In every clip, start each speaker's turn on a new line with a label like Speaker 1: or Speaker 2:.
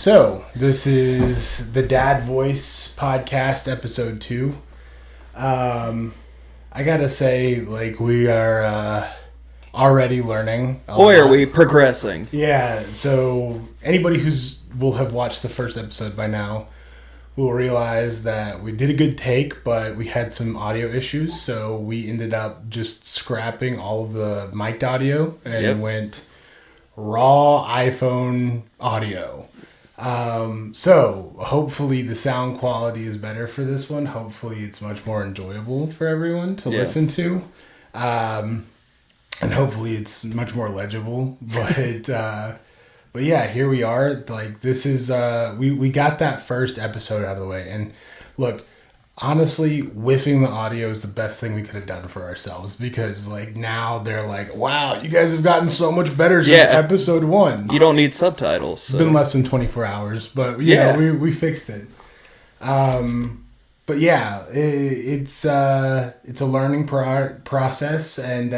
Speaker 1: So, this is the Dad Voice Podcast, Episode 2. I gotta say, like, we are already learning.
Speaker 2: Boy, are we progressing.
Speaker 1: Yeah, so anybody will have watched the first episode by now will realize that we did a good take, but we had some audio issues, so we ended up just scrapping all of the mic'd audio and went raw iPhone audio. So hopefully the sound quality is better for this one. Hopefully it's much more enjoyable for everyone to listen to. And hopefully it's much more legible. But yeah, here we are. Like, this is, we got that first episode out of the way. And look, honestly, whiffing the audio is the best thing we could have done for ourselves, because like now they're like, wow, you guys have gotten so much better since episode 1.
Speaker 2: You don't need subtitles. So.
Speaker 1: It's been less than 24 hours, but you know, we fixed it. But yeah, it's a learning process, and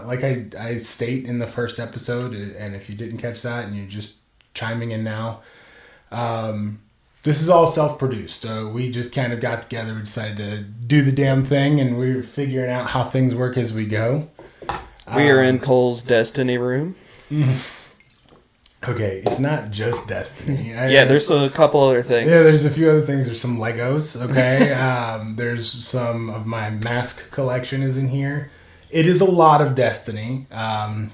Speaker 1: like I state in the first episode, and if you didn't catch that and you're just chiming in now, this is all self-produced. We just kind of got together, we decided to do the damn thing, and we're figuring out how things work as we go.
Speaker 2: We are in Cole's Destiny room.
Speaker 1: Okay, it's not just Destiny.
Speaker 2: There's a couple other things.
Speaker 1: Yeah, there's a few other things. There's some Legos, okay? There's some of my mask collection is in here. It is a lot of Destiny. I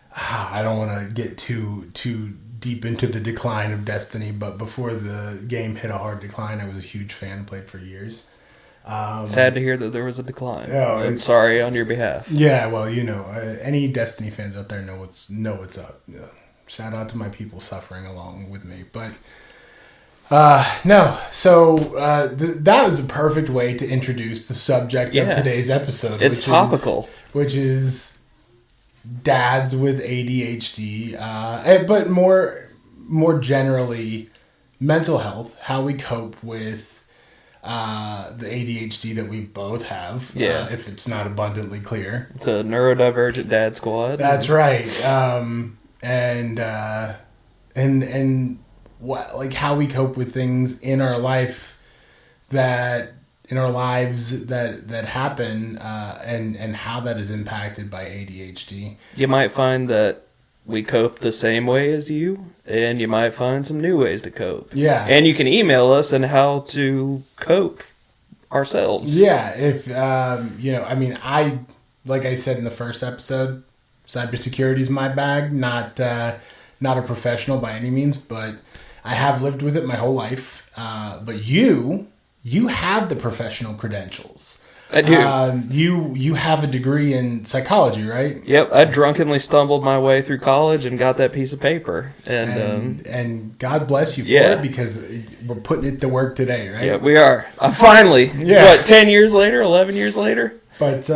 Speaker 1: don't want to get too deep into the decline of Destiny, but before the game hit a hard decline, I was a huge fan, played for years.
Speaker 2: Sad to hear that there was a decline. I'm
Speaker 1: it's
Speaker 2: sorry on your behalf.
Speaker 1: Yeah, well, you know, any Destiny fans out there know what's up. Yeah. Shout out to my people suffering along with me. But that was a perfect way to introduce the subject of today's episode.
Speaker 2: It's topical.
Speaker 1: Which is dads with ADHD, but more generally, mental health, how we cope with the ADHD that we both have, if it's not abundantly clear.
Speaker 2: It's a neurodivergent dad squad.
Speaker 1: That's right. And what, like, how we cope with things in our lives that happen, and how that is impacted by ADHD.
Speaker 2: You might find that we cope the same way as you, and you might find some new ways to cope.
Speaker 1: Yeah.
Speaker 2: And you can email us on how to cope ourselves.
Speaker 1: Yeah. If, like I said in the first episode, cybersecurity is my bag, not a professional by any means, but I have lived with it my whole life. But you have the professional credentials.
Speaker 2: I do.
Speaker 1: You have a degree in psychology, right?
Speaker 2: Yep, I drunkenly stumbled my way through college and got that piece of paper.
Speaker 1: And God bless you for it, because we're putting it to work today, right?
Speaker 2: Yeah, we are. Finally.
Speaker 1: Yeah.
Speaker 2: 10 years later, 11 years later?
Speaker 1: But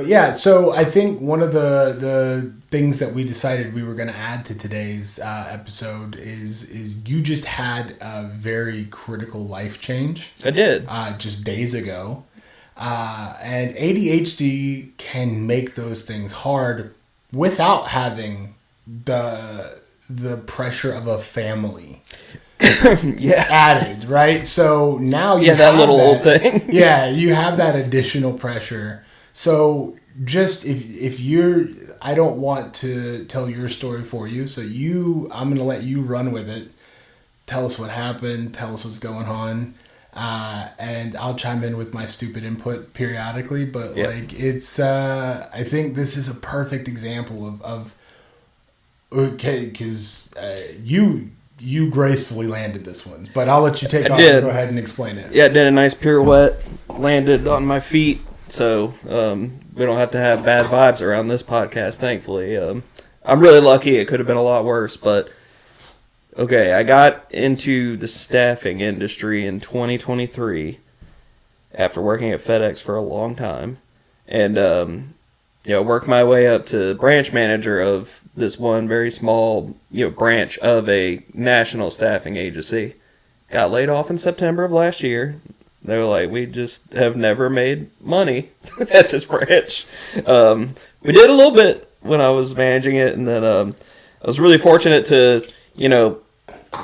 Speaker 1: yeah, so I think one of the things that we decided we were going to add to today's episode is you just had a very critical life change.
Speaker 2: I did.
Speaker 1: Just days ago. And ADHD can make those things hard without having the pressure of a family added, right? So now you have
Speaker 2: that little old thing.
Speaker 1: Yeah, you have that additional pressure. So just if you're, I don't want to tell your story for you. So I'm going to let you run with it. Tell us what happened. Tell us what's going on. And I'll chime in with my stupid input periodically, but like it's, I think this is a perfect example of because you gracefully landed this one, but I'll let you take off and go ahead and explain it.
Speaker 2: Yeah, I did a nice pirouette, landed on my feet, so we don't have to have bad vibes around this podcast, thankfully. I'm really lucky. It could have been a lot worse, but okay, I got into the staffing industry in 2023 after working at FedEx for a long time, and worked my way up to branch manager of this one very small branch of a national staffing agency. Got laid off in September of last year. They were like, we just have never made money at this branch. We did a little bit when I was managing it, and then I was really fortunate to,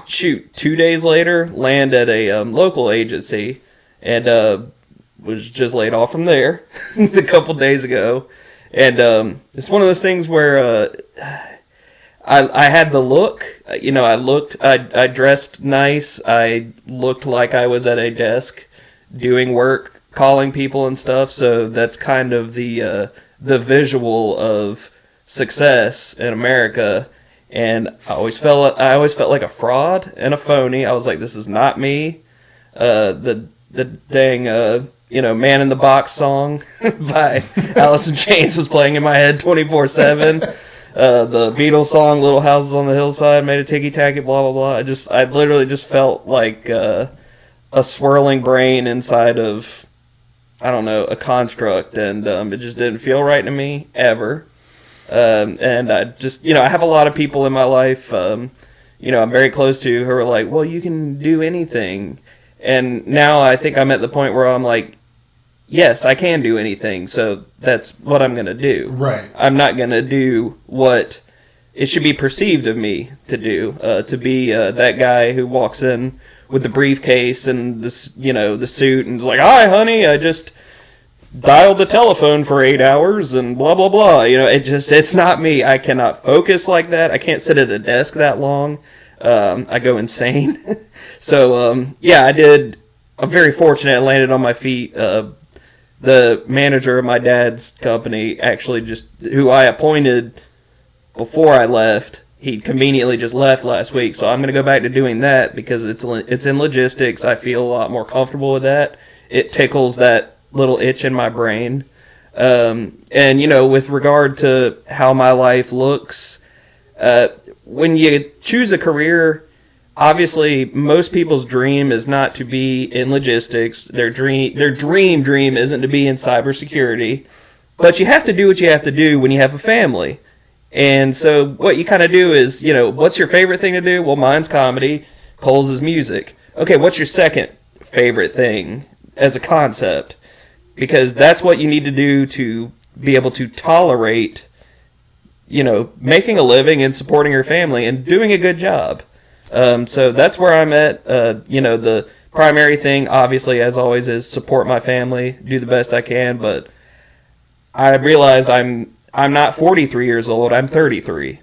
Speaker 2: 2 days later, land at a local agency, and was just laid off from there a couple days ago. And it's one of those things where I had the look. I dressed nice. I looked like I was at a desk doing work, calling people and stuff. So that's kind of the visual of success in America. And I always felt like a fraud and a phony. I was like, this is not me. The dang Man in the Box song by Alice in Chains was playing in my head 24/7. The Beatles song "Little Houses on the Hillside" made a ticky tacky blah blah blah. I literally just felt like a swirling brain inside of, I don't know, a construct, and it just didn't feel right to me ever. And I just, I have a lot of people in my life, I'm very close to, who are like, well, you can do anything. And now I think I'm at the point where I'm like, yes, I can do anything. So that's what I'm going to do.
Speaker 1: Right.
Speaker 2: I'm not going to do what it should be perceived of me to do, to be that guy who walks in with the briefcase and the suit and is like, hi, honey, I just dialed the telephone for 8 hours and blah, blah, blah. It's not me. I cannot focus like that. I can't sit at a desk that long. I go insane. So, I did. I'm very fortunate. I landed on my feet. The manager of my dad's company, actually who I appointed before I left, he conveniently just left last week. So I'm going to go back to doing that because it's in logistics. I feel a lot more comfortable with that. It tickles that little itch in my brain. And, with regard to how my life looks, when you choose a career, obviously most people's dream is not to be in logistics. Their dream isn't to be in cybersecurity. But you have to do what you have to do when you have a family. And so what you kind of do is, what's your favorite thing to do? Well, mine's comedy. Cole's is music. Okay, what's your second favorite thing as a concept? Because that's what you need to do to be able to tolerate, making a living and supporting your family and doing a good job. So that's where I'm at. The primary thing, obviously, as always, is support my family, do the best I can. But I realized I'm not 43 years old. I'm 33.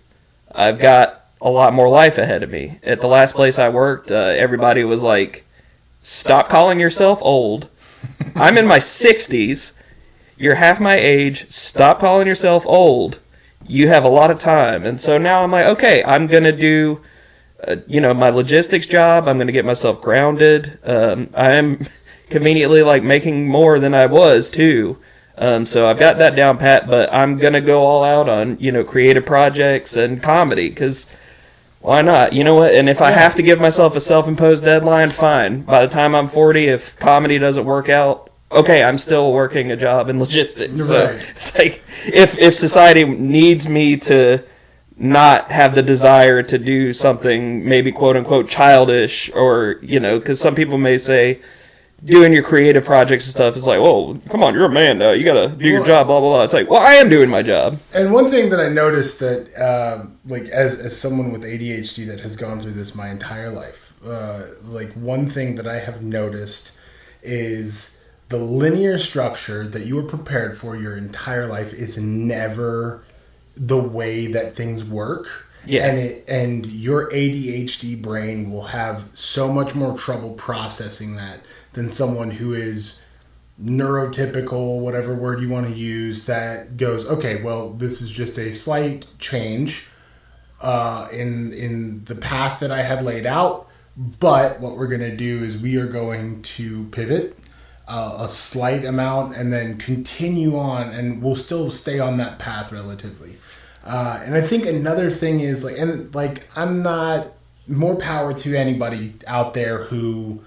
Speaker 2: I've got a lot more life ahead of me. At the last place I worked, everybody was like, stop calling yourself old. I'm in my 60s. You're half my age. Stop calling yourself old. You have a lot of time. And so now I'm like, okay, I'm going to do, my logistics job. I'm going to get myself grounded. I am conveniently making more than I was too. So I've got that down pat, but I'm going to go all out on, creative projects and comedy because why not? You know what? And if I have to give myself a self-imposed deadline, fine. By the time I'm 40, if comedy doesn't work out, okay, I'm still working a job in logistics.
Speaker 1: Right.
Speaker 2: So it's like if society needs me to not have the desire to do something maybe quote unquote childish, or because some people may say doing your creative projects and stuff is like, whoa, come on, you're a man, you gotta do your job, blah blah blah. It's like, well, I am doing my job.
Speaker 1: And one thing that I noticed that as someone with ADHD that has gone through this my entire life, one thing that I have noticed is the linear structure that you were prepared for your entire life is never the way that things work. Yeah. And your ADHD brain will have so much more trouble processing that than someone who is neurotypical, whatever word you want to use, that goes, okay, well, this is just a slight change in the path that I had laid out. But what we're going to do is we are going to pivot a slight amount and then continue on, and we'll still stay on that path relatively. And I think another thing is I'm not, more power to anybody out there who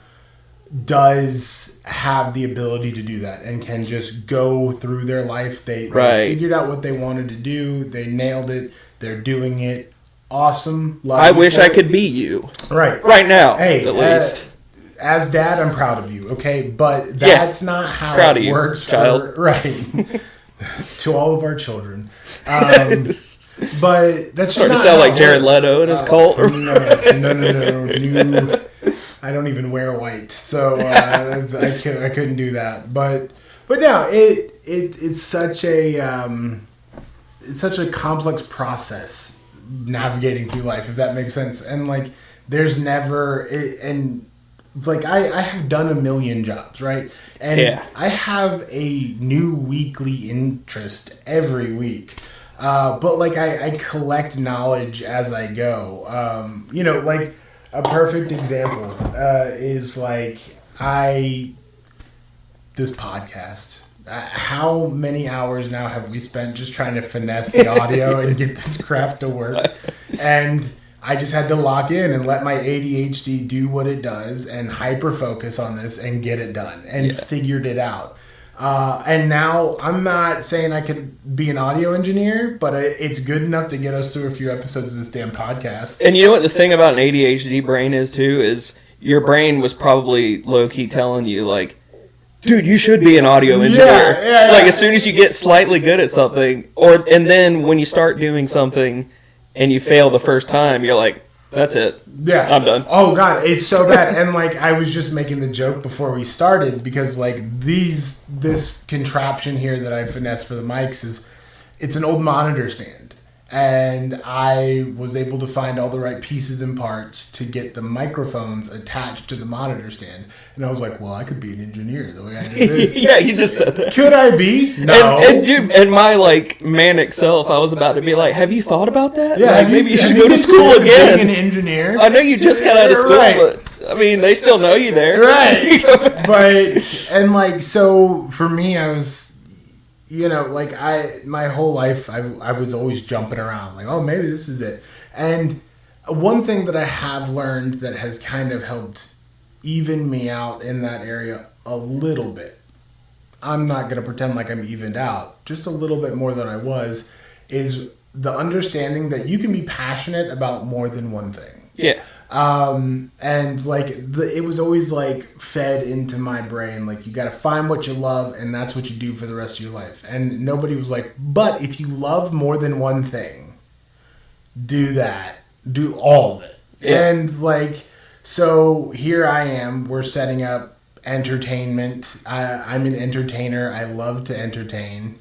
Speaker 1: does have the ability to do that and can just go through their life. They figured out what they wanted to do. They nailed it. They're doing it. Awesome.
Speaker 2: I wish I could be you. Right now.
Speaker 1: Hey,
Speaker 2: at least.
Speaker 1: As dad, I'm proud of you. Okay, but that's not how it works.
Speaker 2: Child.
Speaker 1: Right. To all of our children. But that's just
Speaker 2: starting
Speaker 1: not
Speaker 2: to sound
Speaker 1: how
Speaker 2: like
Speaker 1: it
Speaker 2: Jared
Speaker 1: works.
Speaker 2: Leto and his cult.
Speaker 1: No. I don't even wear white, so I couldn't do that. But no, it's such a complex process navigating through life, if that makes sense. And like, there's never and like I have done a million jobs, right? And I have a new weekly interest every week. But like I collect knowledge as I go. Like a perfect example is like this podcast. How many hours now have we spent just trying to finesse the audio and get this crap to work? And I just had to lock in and let my ADHD do what it does and hyper focus on this and get it done and figured it out. And now I'm not saying I could be an audio engineer, but it's good enough to get us through a few episodes of this damn podcast.
Speaker 2: And you know what the thing about an ADHD brain is too, is your brain was probably low-key telling you like, dude, you should be an audio engineer.
Speaker 1: Yeah.
Speaker 2: Like as soon as you get slightly good at something, and then when you start doing something and you fail the first time, you're like, that's it.
Speaker 1: Yeah.
Speaker 2: I'm done.
Speaker 1: Oh, God, it's so bad. And, like, I was just making the joke before we started because, like, this contraption here that I finessed for the mics it's an old monitor stand. And I was able to find all the right pieces and parts to get the microphones attached to the monitor stand. And I was like, well, I could be an engineer the way I did this.
Speaker 2: Yeah, you just said that.
Speaker 1: Could I be? No.
Speaker 2: And dude, and my like manic self, I was about to be like, have you thought about that?
Speaker 1: Yeah,
Speaker 2: like, maybe you should go to school again.
Speaker 1: Being an engineer.
Speaker 2: I know you just got out of school,
Speaker 1: Right.
Speaker 2: but I mean, they still know you there.
Speaker 1: Right. But, and like, so for me, I was, like my whole life, I was always jumping around like, oh, maybe this is it. And one thing that I have learned that has kind of helped even me out in that area a little bit, I'm not going to pretend like I'm evened out, just a little bit more than I was, is the understanding that you can be passionate about more than one thing.
Speaker 2: Yeah.
Speaker 1: And like it was always like fed into my brain, like you got to find what you love and that's what you do for the rest of your life. And nobody was like, but if you love more than one thing, do that, do all of it. Yeah. And like, so here I am, we're setting up entertainment. I'm an entertainer. I love to entertain.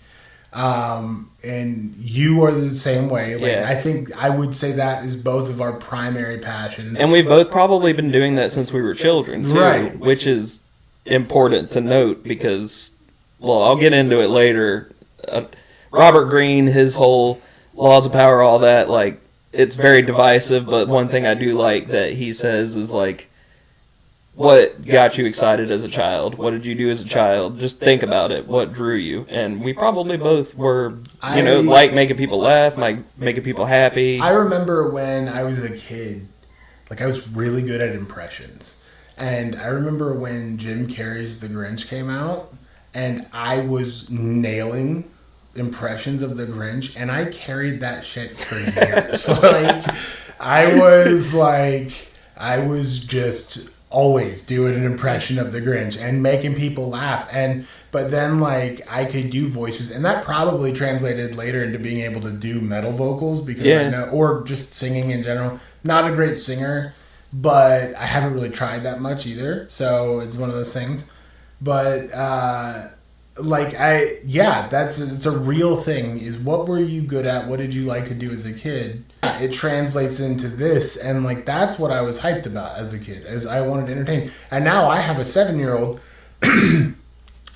Speaker 1: And you are the same way. Like, I think I would say that is both of our primary passions.
Speaker 2: And we've both probably been doing that since we were children, too.
Speaker 1: Right.
Speaker 2: Which is important to note because, well, I'll get into it later. Robert Greene, his whole laws of power, all that, like, it's very divisive, but one thing I do like that he says is, like, what got you excited as a child? What did you do as a child? Just think about it. What drew you? And we probably both were, like making people laugh, like making people happy.
Speaker 1: I remember when I was a kid, like I was really good at impressions. And I remember when Jim Carrey's The Grinch came out, and I was nailing impressions of The Grinch, and I carried that shit for years. I was just always doing an impression of the Grinch and making people laugh. But then like I could do voices, and that probably translated later into being able to do metal vocals because I know, or just singing in general. Not a great singer, but I haven't really tried that much either. So it's one of those things. But it's a real thing. Is what were you good at? What did you like to do as a kid? It translates into this, and like that's what I was hyped about as a kid, as I wanted to entertain. And now I have a 7-year-old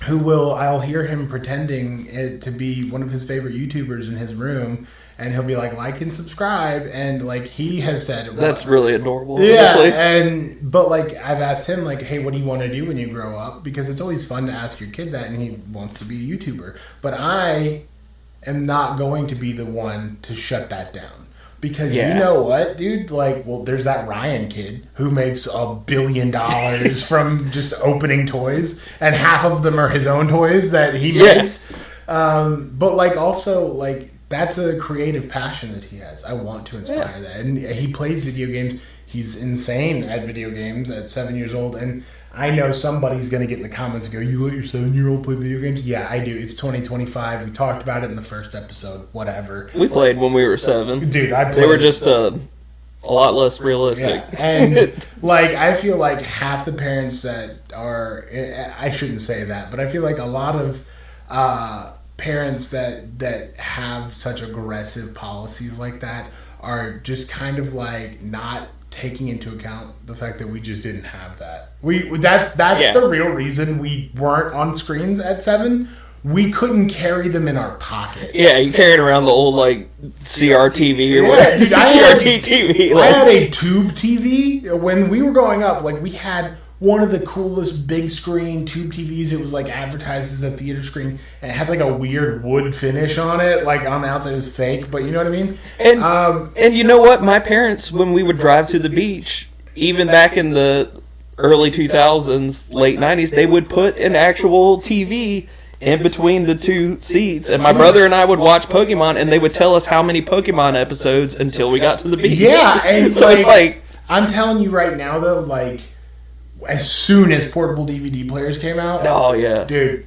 Speaker 1: I'll hear him pretending it to be one of his favorite YouTubers in his room, and he'll be like and subscribe, and like he has said
Speaker 2: that's really adorable.
Speaker 1: Yeah,
Speaker 2: honestly.
Speaker 1: but like I've asked him like, hey, what do you want to do when you grow up? Because it's always fun to ask your kid that, and he wants to be a YouTuber. But I am not going to be the one to shut that down. Because you know what, dude? Like, well, there's that Ryan kid who makes $1 billion from just opening toys, and half of them are his own toys that he makes. But like, also, like, that's a creative passion that he has. I want to inspire that. And he plays video games. He's insane at video games at 7 years old. And I know somebody's going to get in the comments and go, you let your 7-year-old play video games? Yeah, I do. It's 2025. We talked about it in the first episode. Whatever.
Speaker 2: We played when we were 7.
Speaker 1: Dude, I played.
Speaker 2: They were just a lot less realistic.
Speaker 1: Yeah. And, like, I feel like half the parents that are... I shouldn't say that, but I feel like a lot of parents that have such aggressive policies like that are just kind of, like, not taking into account the fact that we just didn't have that. That's the real reason we weren't on screens at 7. We couldn't carry them in our pockets.
Speaker 2: Yeah, you carried around the old like CRTV or whatever.
Speaker 1: Dude,
Speaker 2: CRT TV.
Speaker 1: I had a tube TV when we were growing up. Like, we had one of the coolest big screen tube TVs. It was like advertised as a theater screen, and it had like a weird wood finish on it. Like, on the outside it was fake, but you know what I mean?
Speaker 2: And you know what? My parents, when we would drive to the beach, even back in the early 2000s, late 90s, they would put an actual TV in between the two seats, and my brother and I would watch Pokemon, and they would tell us how many Pokemon episodes until we got to the beach.
Speaker 1: Yeah, and
Speaker 2: so it's like...
Speaker 1: I'm telling you right now, though, like, as soon as portable DVD players came out...
Speaker 2: Oh, yeah.
Speaker 1: Dude,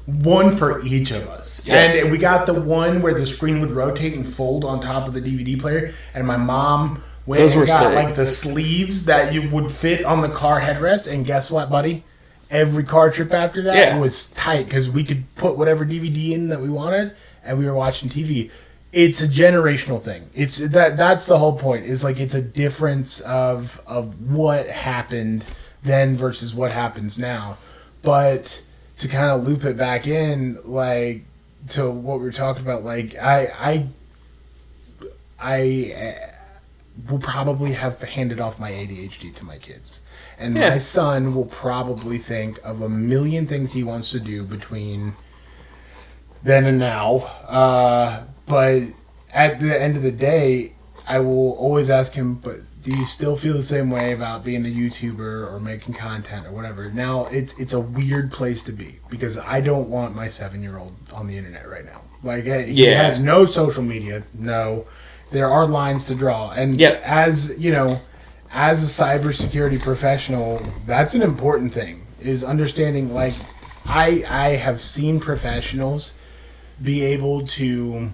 Speaker 1: one for each of us. Yeah. And we got the one where the screen would rotate and fold on top of the DVD player, and my mom went and got, like, the sleeves that you would fit on the car headrest, and guess what, buddy? Every car trip after that was tight because we could put whatever DVD in that we wanted, and we were watching TV. It's a generational thing. It's that's the whole point. Is like it's a difference of what happened then versus what happens now. But to kind of loop it back in, like to what we were talking about, like I will probably have handed off my ADHD to my kids. And my son will probably think of a million things he wants to do between then and now. But at the end of the day, I will always ask him, but do you still feel the same way about being a YouTuber or making content or whatever? Now, it's a weird place to be because I don't want my 7-year-old on the internet right now. Like, he has no social media, no. There are lines to draw. And as, you know... As a cybersecurity professional, that's an important thing, is understanding, like, I have seen professionals be able to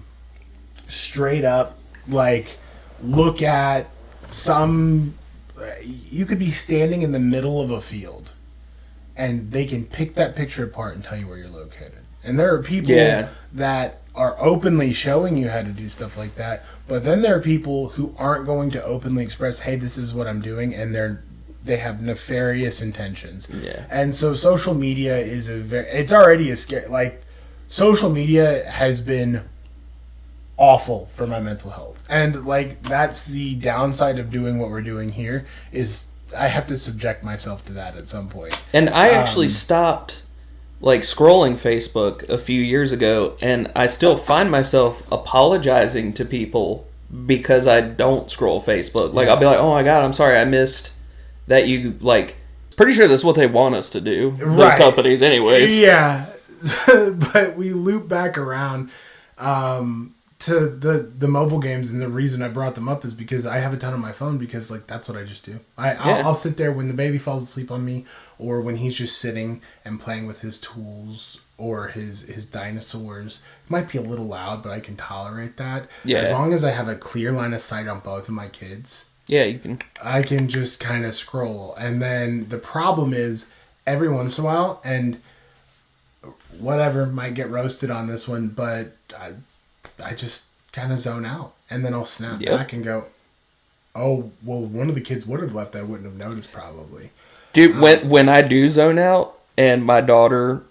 Speaker 1: straight up, like, look at you could be standing in the middle of a field, and they can pick that picture apart and tell you where you're located. And there are people that are openly showing you how to do stuff like that, but then there are people who aren't going to openly express, hey, this is what I'm doing, and they have nefarious intentions. Yeah. And so social media is it's already a scary, like, social media has been awful for my mental health. And, like, that's the downside of doing what we're doing here, is I have to subject myself to that at some point.
Speaker 2: And I actually stopped... like scrolling Facebook a few years ago, and I still find myself apologizing to people because I don't scroll Facebook. Like, I'll be like, oh my God, I'm sorry I missed that you, like, pretty sure that's what they want us to do. Those companies anyways.
Speaker 1: Yeah. But we loop back around to the mobile games, and the reason I brought them up is because I have a ton on my phone because, like, that's what I just do. I'll sit there when the baby falls asleep on me, or when he's just sitting and playing with his tools or his dinosaurs. It might be a little loud, but I can tolerate that. Yeah. As long as I have a clear line of sight on both of my kids.
Speaker 2: Yeah, you can. I
Speaker 1: can just kind of scroll. And then the problem is, every once in a while, and whatever, might get roasted on this one, but I just kind of zone out. And then I'll snap back and go, oh, well, one of the kids would have left. I wouldn't have noticed probably.
Speaker 2: Dude, when I do zone out and my daughter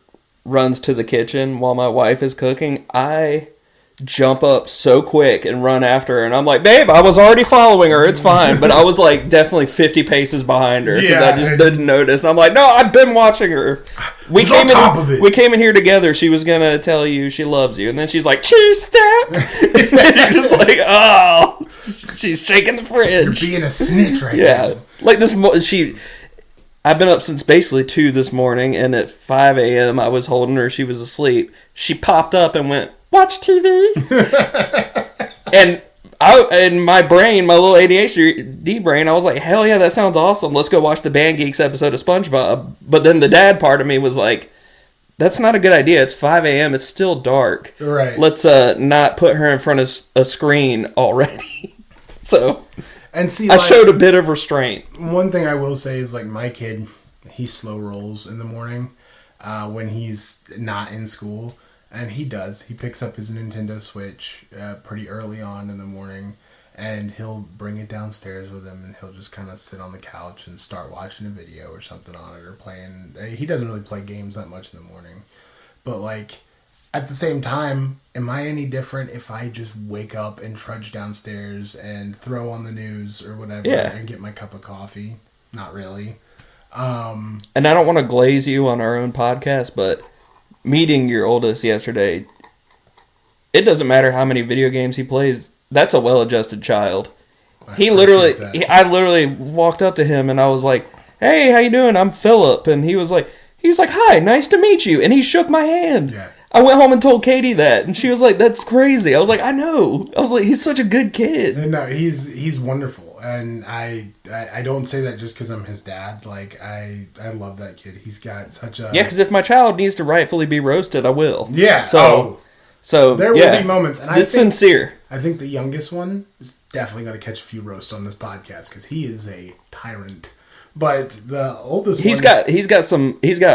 Speaker 2: runs to the kitchen while my wife is cooking, I jump up so quick and run after her. And I'm like, babe, I was already following her. It's fine. But I was like definitely 50 paces behind her because I just didn't notice. I'm like, no, I've been watching her. We came in here together. She was going to tell you she loves you. And then she's like, cheese step. And then you're just like, oh, she's shaking the fridge.
Speaker 1: You're being a snitch right now.
Speaker 2: Like this, I've been up since basically 2 this morning, and at 5 a.m. I was holding her. She was asleep. She popped up and went, watch TV. And in my brain, my little ADHD brain, I was like, hell yeah, that sounds awesome. Let's go watch the Band Geeks episode of SpongeBob. But then the dad part of me was like, that's not a good idea. It's 5 a.m. It's still dark.
Speaker 1: Right.
Speaker 2: Let's not put her in front of a screen already. So,
Speaker 1: and see,
Speaker 2: I showed a bit of restraint.
Speaker 1: One thing I will say is, like, my kid, he slow rolls in the morning when he's not in school. And he does. He picks up his Nintendo Switch pretty early on in the morning, and he'll bring it downstairs with him, and he'll just kind of sit on the couch and start watching a video or something on it, or playing. He doesn't really play games that much in the morning. But, like, at the same time, am I any different if I just wake up and trudge downstairs and throw on the news or whatever and get my cup of coffee? Not really.
Speaker 2: And I don't want to glaze you on our own podcast, but meeting your oldest yesterday, it doesn't matter how many video games he plays. That's a well-adjusted child. I literally walked up to him and I was like, "Hey, how you doing? I'm Philip." And he was like, "Hi, nice to meet you." And he shook my hand. Yeah. I went home and told Katie that, and she was like, "That's crazy." I was like, "I know." I was like, "He's such a good kid."
Speaker 1: No, he's wonderful, and I don't say that just because I'm his dad. Like, I love that kid. He's got such a
Speaker 2: because if my child needs to rightfully be roasted, I will.
Speaker 1: Yeah.
Speaker 2: So
Speaker 1: there will be moments, and
Speaker 2: it's sincere.
Speaker 1: I think the youngest one is definitely going to catch a few roasts on this podcast because he is a tyrant. But the oldest
Speaker 2: he's got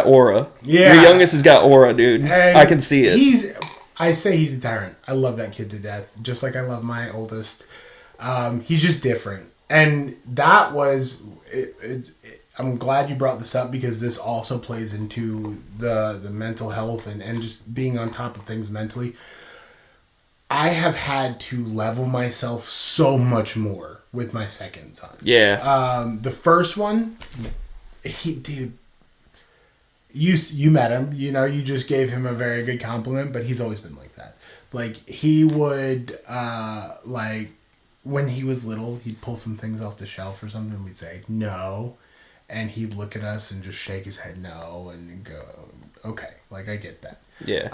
Speaker 2: aura.
Speaker 1: Yeah.
Speaker 2: Your youngest has got aura, dude. And I can see it.
Speaker 1: I say he's a tyrant. I love that kid to death, just like I love my oldest. He's just different. And that was I'm glad you brought this up because this also plays into the mental health and just being on top of things mentally. I have had to level myself so much more with my second son.
Speaker 2: Yeah.
Speaker 1: The first one, you met him, you just gave him a very good compliment, but he's always been like that. Like, he would, when he was little, he'd pull some things off the shelf or something, and we'd say, no. And he'd look at us and just shake his head no, and go, okay, like, I get that.
Speaker 2: Yeah.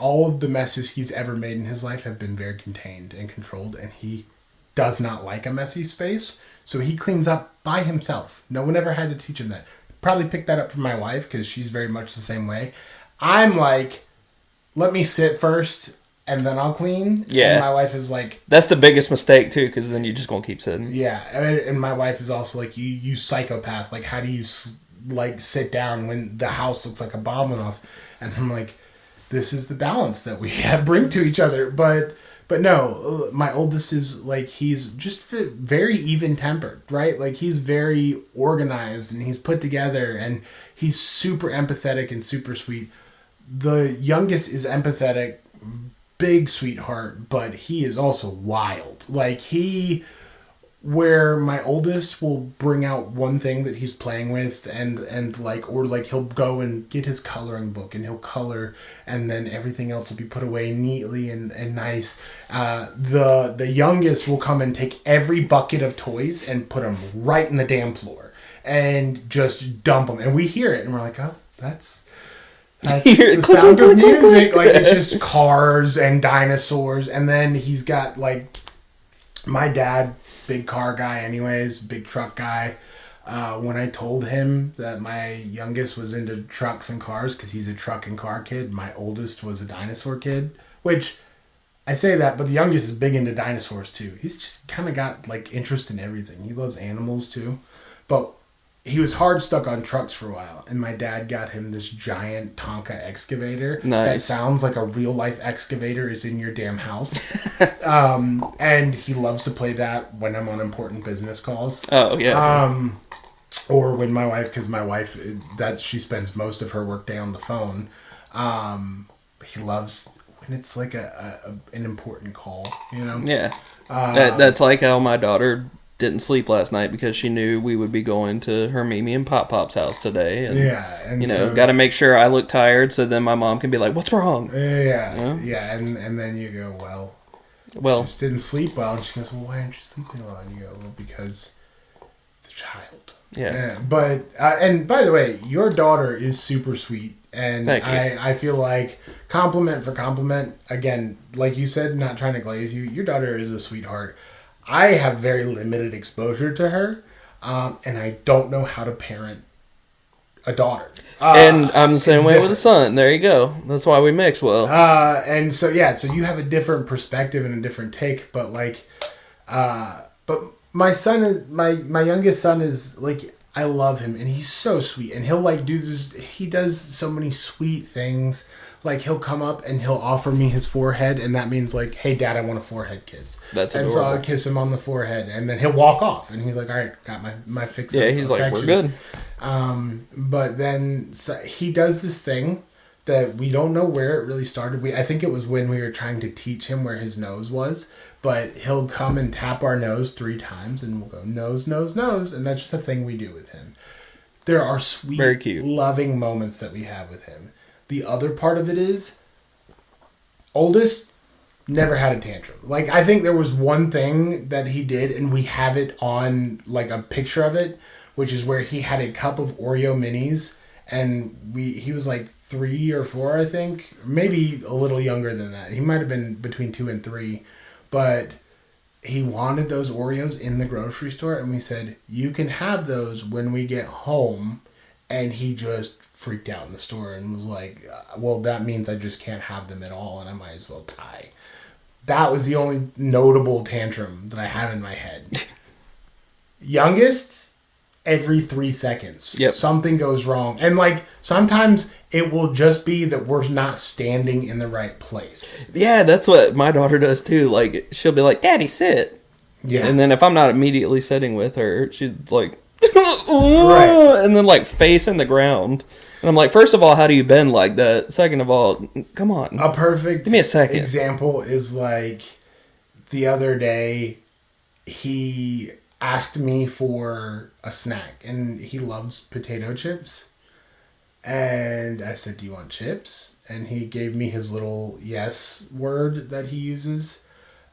Speaker 1: All of the messes he's ever made in his life have been very contained and controlled, and he does not like a messy space, so he cleans up by himself. No one ever had to teach him that. Probably picked that up from my wife, because she's very much the same way. I'm like, let me sit first, and then I'll clean.
Speaker 2: Yeah.
Speaker 1: And my wife is like...
Speaker 2: That's the biggest mistake, too, because then you're just going to keep sitting.
Speaker 1: Yeah, and my wife is also like, you psychopath. Like, how do you, sit down when the house looks like a bomb went off? And I'm like, this is the balance that we bring to each other. But no, my oldest is like, he's just very even-tempered, right? Like, he's very organized and he's put together and he's super empathetic and super sweet. The youngest is empathetic, big sweetheart, but he is also wild. Like, where my oldest will bring out one thing that he's playing with and he'll go and get his coloring book and he'll color, and then everything else will be put away neatly and nice. The youngest will come and take every bucket of toys and put them right in the damn floor and just dump them, and we hear it and we're like, oh, that's the sound of music. Like, it's just cars and dinosaurs. And then he's got, like, my dad, big car guy anyways, big truck guy. When I told him that my youngest was into trucks and cars, because he's a truck and car kid, my oldest was a dinosaur kid, which I say that, but the youngest is big into dinosaurs too. He's just kind of got, like, interest in everything. He loves animals too. But he was hard stuck on trucks for a while, and my dad got him this giant Tonka excavator.
Speaker 2: Nice.
Speaker 1: That sounds like a real-life excavator is in your damn house. And he loves to play that when I'm on important business calls.
Speaker 2: Oh, yeah.
Speaker 1: Or when my wife, because my wife, she spends most of her workday on the phone. He loves when it's like an important call,
Speaker 2: Yeah. That's like how my daughter didn't sleep last night because she knew we would be going to her Mimi and Pop Pop's house today. And, got to make sure I look tired so then my mom can be like, what's wrong?
Speaker 1: Yeah. Yeah. And then you go, well, just didn't sleep well. And she goes, well, why aren't you sleeping well? And you go, well, because the child.
Speaker 2: Yeah.
Speaker 1: But, and by the way, your daughter is super sweet And
Speaker 2: Thank you.
Speaker 1: I feel like compliment for compliment, again, like you said, not trying to glaze you, your daughter is a sweetheart. I have very limited exposure to her, and I don't know how to parent a daughter.
Speaker 2: And I'm the same way
Speaker 1: different.
Speaker 2: with a son. There you go. That's why we mix well.
Speaker 1: And so, yeah, so you have a different perspective and a different take, but like, but my son, my youngest son is like, I love him and he's so sweet and he'll like do this, he does so many sweet things. Like he'll come up and he'll offer me his forehead and that means like, hey dad, I want a forehead kiss.
Speaker 2: That's adorable.
Speaker 1: And so I'll kiss him on the forehead and then he'll walk off and he's like, all right, got my fix.
Speaker 2: Yeah, he's
Speaker 1: affection.
Speaker 2: like, we're good.
Speaker 1: But then so he does this thing that we don't know where it really started. I think it was when we were trying to teach him where his nose was. But he'll come and tap our nose 3 times, and we'll go nose, nose, nose, and that's just a thing we do with him. There are sweet,
Speaker 2: very cute,
Speaker 1: loving moments that we have with him. The other part of it is, oldest never had a tantrum. Like I think there was one thing that he did, and we have it on like a picture of it, which is where he had a cup of Oreo minis. And he was like 3 or 4, I think. Maybe a little younger than that. He might have been between 2 and 3. But he wanted those Oreos in the grocery store. And we said, you can have those when we get home. And he just freaked out in the store and was like, well, that means I just can't have them at all. And I might as well die. That was the only notable tantrum that I have in my head. Youngest... every 3 seconds.
Speaker 2: Yep.
Speaker 1: Something goes wrong. And like sometimes it will just be that we're not standing in the right place.
Speaker 2: Yeah, that's what my daughter does too. Like she'll be like, Daddy, sit.
Speaker 1: Yeah.
Speaker 2: And then if I'm not immediately sitting with her, she's like
Speaker 1: right.
Speaker 2: And then like face in the ground. And I'm like, first of all, how do you bend like that? Second of all, come on.
Speaker 1: A perfect
Speaker 2: give me a second.
Speaker 1: Example is like the other day he asked me for a snack and he loves potato chips and I said, do you want chips? And he gave me his little yes word that he uses,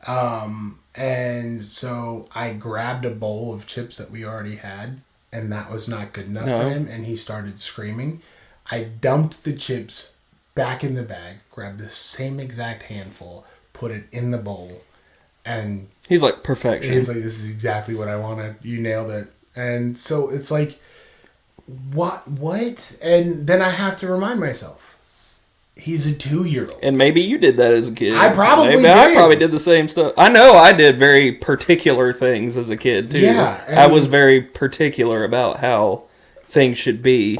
Speaker 1: and so I grabbed a bowl of chips that we already had and that was not good enough for him and he started screaming. I dumped the chips back in the bag, grabbed the same exact handful, put it in the bowl, and
Speaker 2: he's like, perfection.
Speaker 1: He's like, this is exactly what I wanted. You nailed it. And so it's like, what? And then I have to remind myself, he's a 2-year-old.
Speaker 2: And maybe you did that as a kid.
Speaker 1: I probably did.
Speaker 2: I probably did the same stuff. I know I did very particular things as a kid, too.
Speaker 1: Yeah.
Speaker 2: I was very particular about how things should be.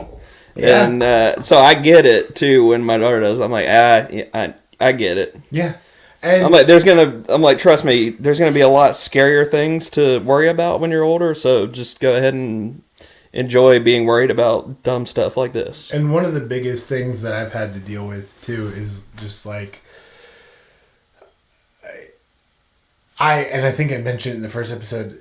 Speaker 1: Yeah.
Speaker 2: And so I get it, too, when my daughter does. I'm like, I get it.
Speaker 1: Yeah. And
Speaker 2: I'm like, trust me, there's gonna be a lot scarier things to worry about when you're older. So just go ahead and enjoy being worried about dumb stuff like this.
Speaker 1: And one of the biggest things that I've had to deal with too is just like, I think I mentioned in the first episode,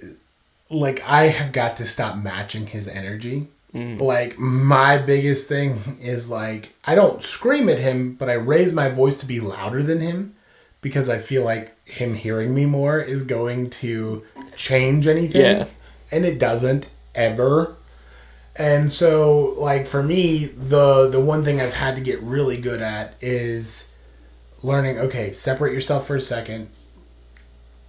Speaker 1: like I have got to stop matching his energy. Like my biggest thing is like I don't scream at him, but I raise my voice to be louder than him. Because I feel like him hearing me more is going to change anything.
Speaker 2: Yeah.
Speaker 1: And it doesn't, ever. And so, like, for me, the one thing I've had to get really good at is learning, okay, separate yourself for a second,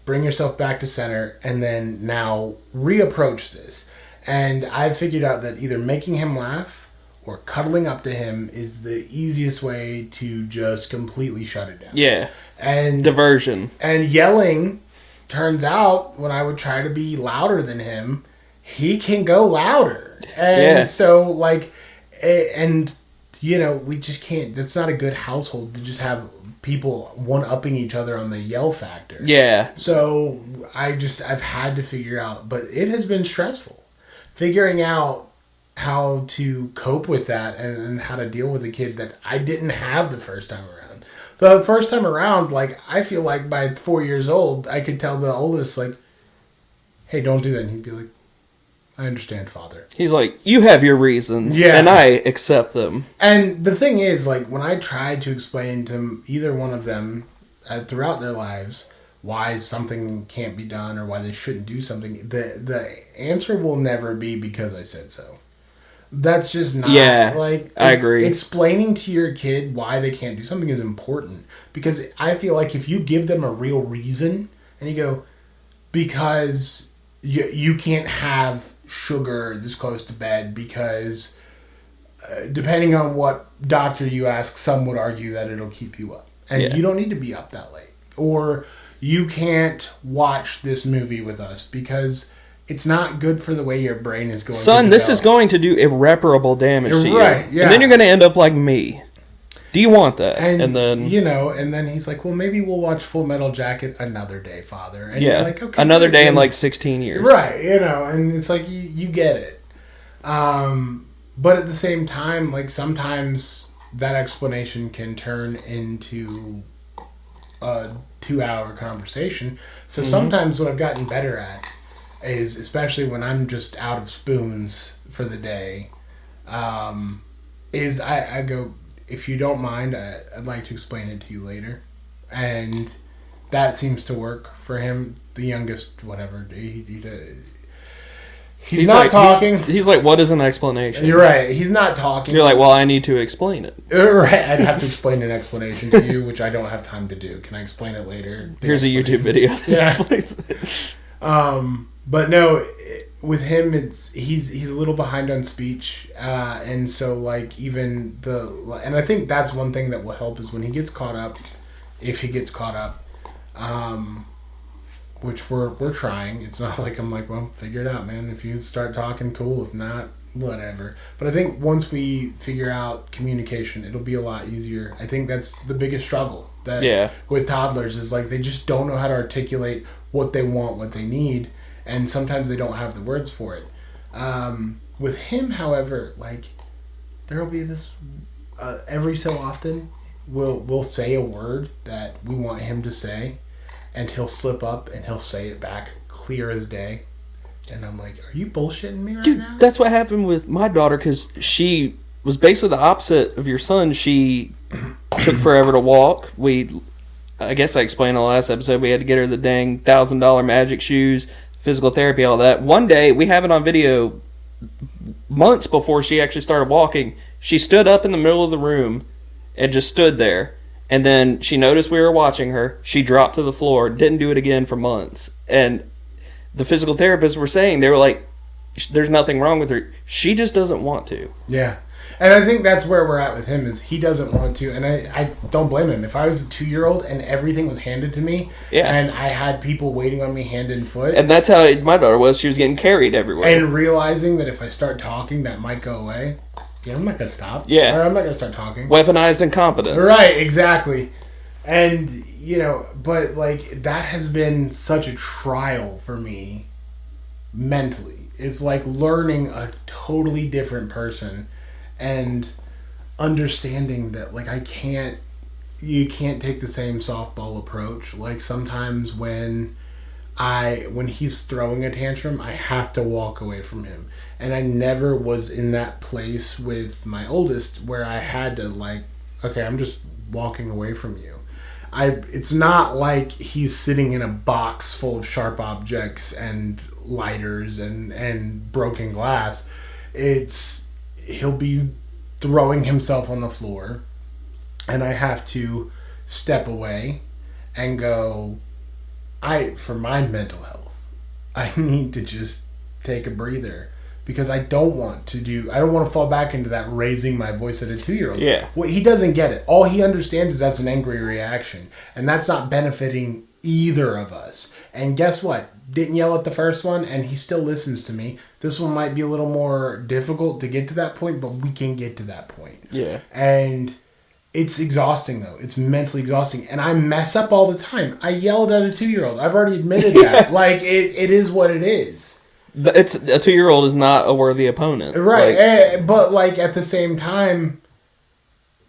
Speaker 1: bring yourself back to center, and then now reapproach this. And I've figured out that either making him laugh or cuddling up to him is the easiest way to just completely shut it down.
Speaker 2: Yeah.
Speaker 1: And
Speaker 2: diversion. And
Speaker 1: yelling, turns out, when I would try to be louder than him, he can go louder. And so, like, and, you know, we just can't, that's not a good household to just have people one-upping each other on the yell factor.
Speaker 2: Yeah.
Speaker 1: So, I've had to figure out, but it has been stressful. Figuring out how to cope with that and how to deal with a kid that I didn't have the first time around. The first time around, like, I feel like by 4 years old, I could tell the oldest, like, hey, don't do that. And he'd be like, I understand, Father.
Speaker 2: He's like, you have your reasons, and I accept them.
Speaker 1: And the thing is, like, when I tried to explain to either one of them throughout their lives why something can't be done or why they shouldn't do something, the answer will never be because I said so. That's just not,
Speaker 2: I agree.
Speaker 1: Explaining to your kid why they can't do something is important. Because I feel like if you give them a real reason, and you go, because you can't have sugar this close to bed, because depending on what doctor you ask, some would argue that it'll keep you up. And you don't need to be up that late. Or you can't watch this movie with us because it's not good for the way your brain is going.
Speaker 2: Son, this is going to do irreparable damage to you.
Speaker 1: Right, yeah.
Speaker 2: And then you're going to end up like me. Do you want that?
Speaker 1: And then... and then he's like, well, maybe we'll watch Full Metal Jacket another day, Father. And you're like, okay.
Speaker 2: Another day in like 16 years.
Speaker 1: Right, and it's like, you get it. But at the same time, like, sometimes that explanation can turn into a 2-hour conversation. So sometimes what I've gotten better at is, especially when I'm just out of spoons for the day, is I go, if you don't mind, I'd like to explain it to you later. And that seems to work for him. The youngest, whatever, he's not talking.
Speaker 2: He's like, what is an explanation?
Speaker 1: You're right. He's not talking.
Speaker 2: You're like, well, I need to explain it.
Speaker 1: Right. I'd have to explain an explanation to you, which I don't have time to do. Can I explain it later?
Speaker 2: Here's a YouTube video that explains it.
Speaker 1: But no, with him, he's a little behind on speech, and so like even and I think that's one thing that will help is when he gets caught up, if he gets caught up, which we're trying. It's not like I'm like, well, figure it out, man. If you start talking, cool. If not, whatever. But I think once we figure out communication, it'll be a lot easier. I think that's the biggest struggle with toddlers is like they just don't know how to articulate what they want, what they need. And sometimes they don't have the words for it. With him, however, like there will be this every so often we'll say a word that we want him to say, and he'll slip up and he'll say it back clear as day. And I'm like, are you bullshitting me right now?
Speaker 2: Dude, that's what happened with my daughter because she was basically the opposite of your son. She took forever to walk. I guess I explained in the last episode, we had to get her the dang $1,000 magic shoes, physical therapy, all that. One day, we have it on video, months before she actually started walking, she stood up in the middle of the room and just stood there. And then she noticed we were watching her. She dropped to the floor, didn't do it again for months. And the physical therapists were saying, they were like, there's nothing wrong with her. She just doesn't want to.
Speaker 1: Yeah. And I think that's where we're at with him is he doesn't want to. And I don't blame him. If I was a 2-year-old and everything was handed to me and I had people waiting on me hand and foot.
Speaker 2: And that's how my daughter was. She was getting carried everywhere.
Speaker 1: And realizing that if I start talking, that might go away. Yeah, I'm not going to stop.
Speaker 2: Yeah.
Speaker 1: Or I'm not going to start talking.
Speaker 2: Weaponized incompetence.
Speaker 1: Right, exactly. And, but like that has been such a trial for me mentally. It's like learning a totally different person and understanding that like you can't take the same softball approach. Like sometimes when he's throwing a tantrum, I have to walk away from him. And I never was in that place with my oldest where I had to like, okay, I'm just walking away from you. It's not like he's sitting in a box full of sharp objects and lighters and broken glass. He'll be throwing himself on the floor and I have to step away and go, for my mental health, I need to just take a breather because I don't want to fall back into that raising my voice at a 2-year-old.
Speaker 2: Yeah.
Speaker 1: Well, he doesn't get it. All he understands is that's an angry reaction. And that's not benefiting either of us. And guess what? Didn't yell at the first one, and he still listens to me. This one might be a little more difficult to get to that point, but we can get to that point.
Speaker 2: Yeah.
Speaker 1: And it's exhausting, though. It's mentally exhausting. And I mess up all the time. I yelled at a 2-year-old. I've already admitted that. Like, it is what it is.
Speaker 2: It's a 2-year-old is not a worthy opponent.
Speaker 1: Right. But, like, at the same time,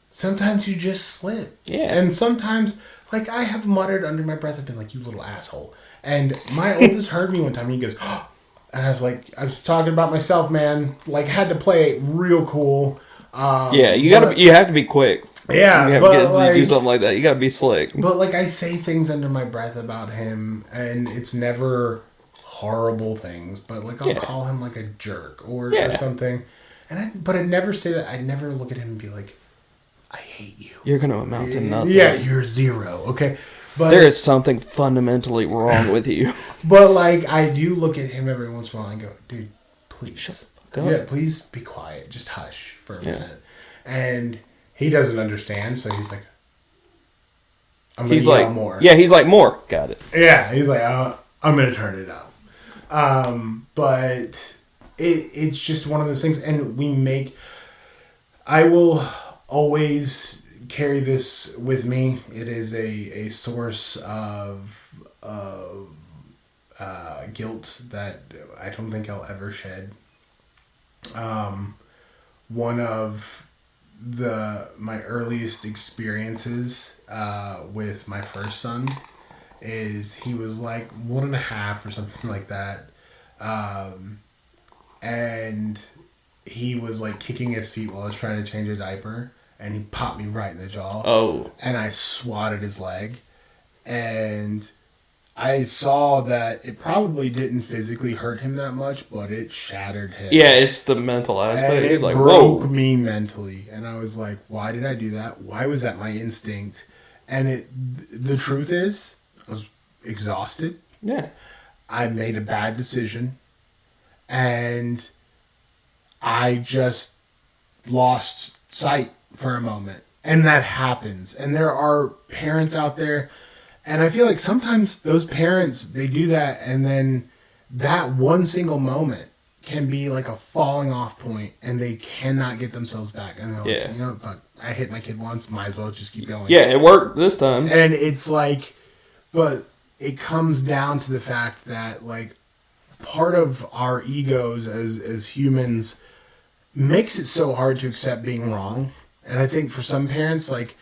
Speaker 1: sometimes you just slip.
Speaker 2: Yeah.
Speaker 1: And sometimes, like, I have muttered under my breath, I've been like, you little asshole. And my oldest heard me one time, and he goes, oh. And I was like, I was talking about myself, man. Like, had to play it real cool.
Speaker 2: You have to be quick.
Speaker 1: Yeah,
Speaker 2: you have to do something like that. You got to be slick.
Speaker 1: But like I say things under my breath about him, and it's never horrible things. But like I'll call him like a jerk or something, But I never say that. I never look at him and be like, I hate you.
Speaker 2: You're going to amount to nothing.
Speaker 1: Yeah, you're zero. Okay. But
Speaker 2: there is something fundamentally wrong with you.
Speaker 1: But, like, I do look at him every once in a while and go, dude, please.
Speaker 2: Shut up.
Speaker 1: Yeah, please be quiet. Just hush for a minute. And he doesn't understand, so he's like, I'm going to yell more.
Speaker 2: Yeah, he's like, more. Got it.
Speaker 1: Yeah, he's like, I'm going to turn it up. But it's just one of those things. And I will always carry this with me. It is a source of guilt that I don't think I'll ever shed. One of my earliest experiences with my first son is he was like 1.5 or something like that, and he was like kicking his feet while I was trying to change a diaper, and he popped me right in the jaw.
Speaker 2: Oh.
Speaker 1: And I swatted his leg, and I saw that it probably didn't physically hurt him that much, but it shattered him.
Speaker 2: Yeah, it's the mental aspect.
Speaker 1: And it
Speaker 2: like,
Speaker 1: broke me mentally. And I was like, why did I do that? Why was that my instinct? And the truth is, I was exhausted.
Speaker 2: Yeah.
Speaker 1: I made a bad decision. And I just lost sight for a moment. And that happens. And there are parents out there. And I feel like sometimes those parents, they do that, and then that one single moment can be like a falling off point, and they cannot get themselves back. And they're like, you know, fuck, I hit my kid once, might as well just keep going.
Speaker 2: Yeah, it worked this time.
Speaker 1: And it's like, but it comes down to the fact that, like, part of our egos as humans makes it so hard to accept being wrong. And I think for some parents, like,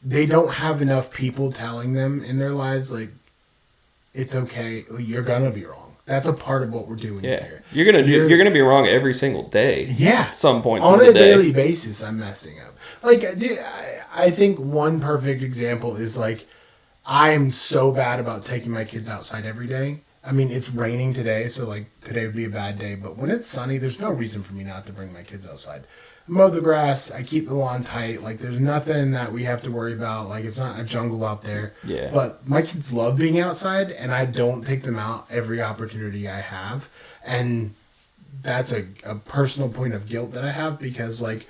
Speaker 1: they don't have enough people telling them in their lives, like, it's okay, you're gonna be wrong. That's a part of what we're doing here.
Speaker 2: You're gonna be wrong every single day.
Speaker 1: Yeah,
Speaker 2: at some point
Speaker 1: on
Speaker 2: in the
Speaker 1: a
Speaker 2: day.
Speaker 1: daily basis. I'm messing up. Like, I think one perfect example is, like, I'm so bad about taking my kids outside every day. I mean, it's raining today, so, like, today would be a bad day. But when it's sunny, there's no reason for me not to bring my kids outside. Mow the grass, I keep the lawn tight. Like, there's nothing that we have to worry about. Like, it's not a jungle out there.
Speaker 2: Yeah.
Speaker 1: But my kids love being outside, and I don't take them out every opportunity I have. And that's a personal point of guilt that I have, because, like,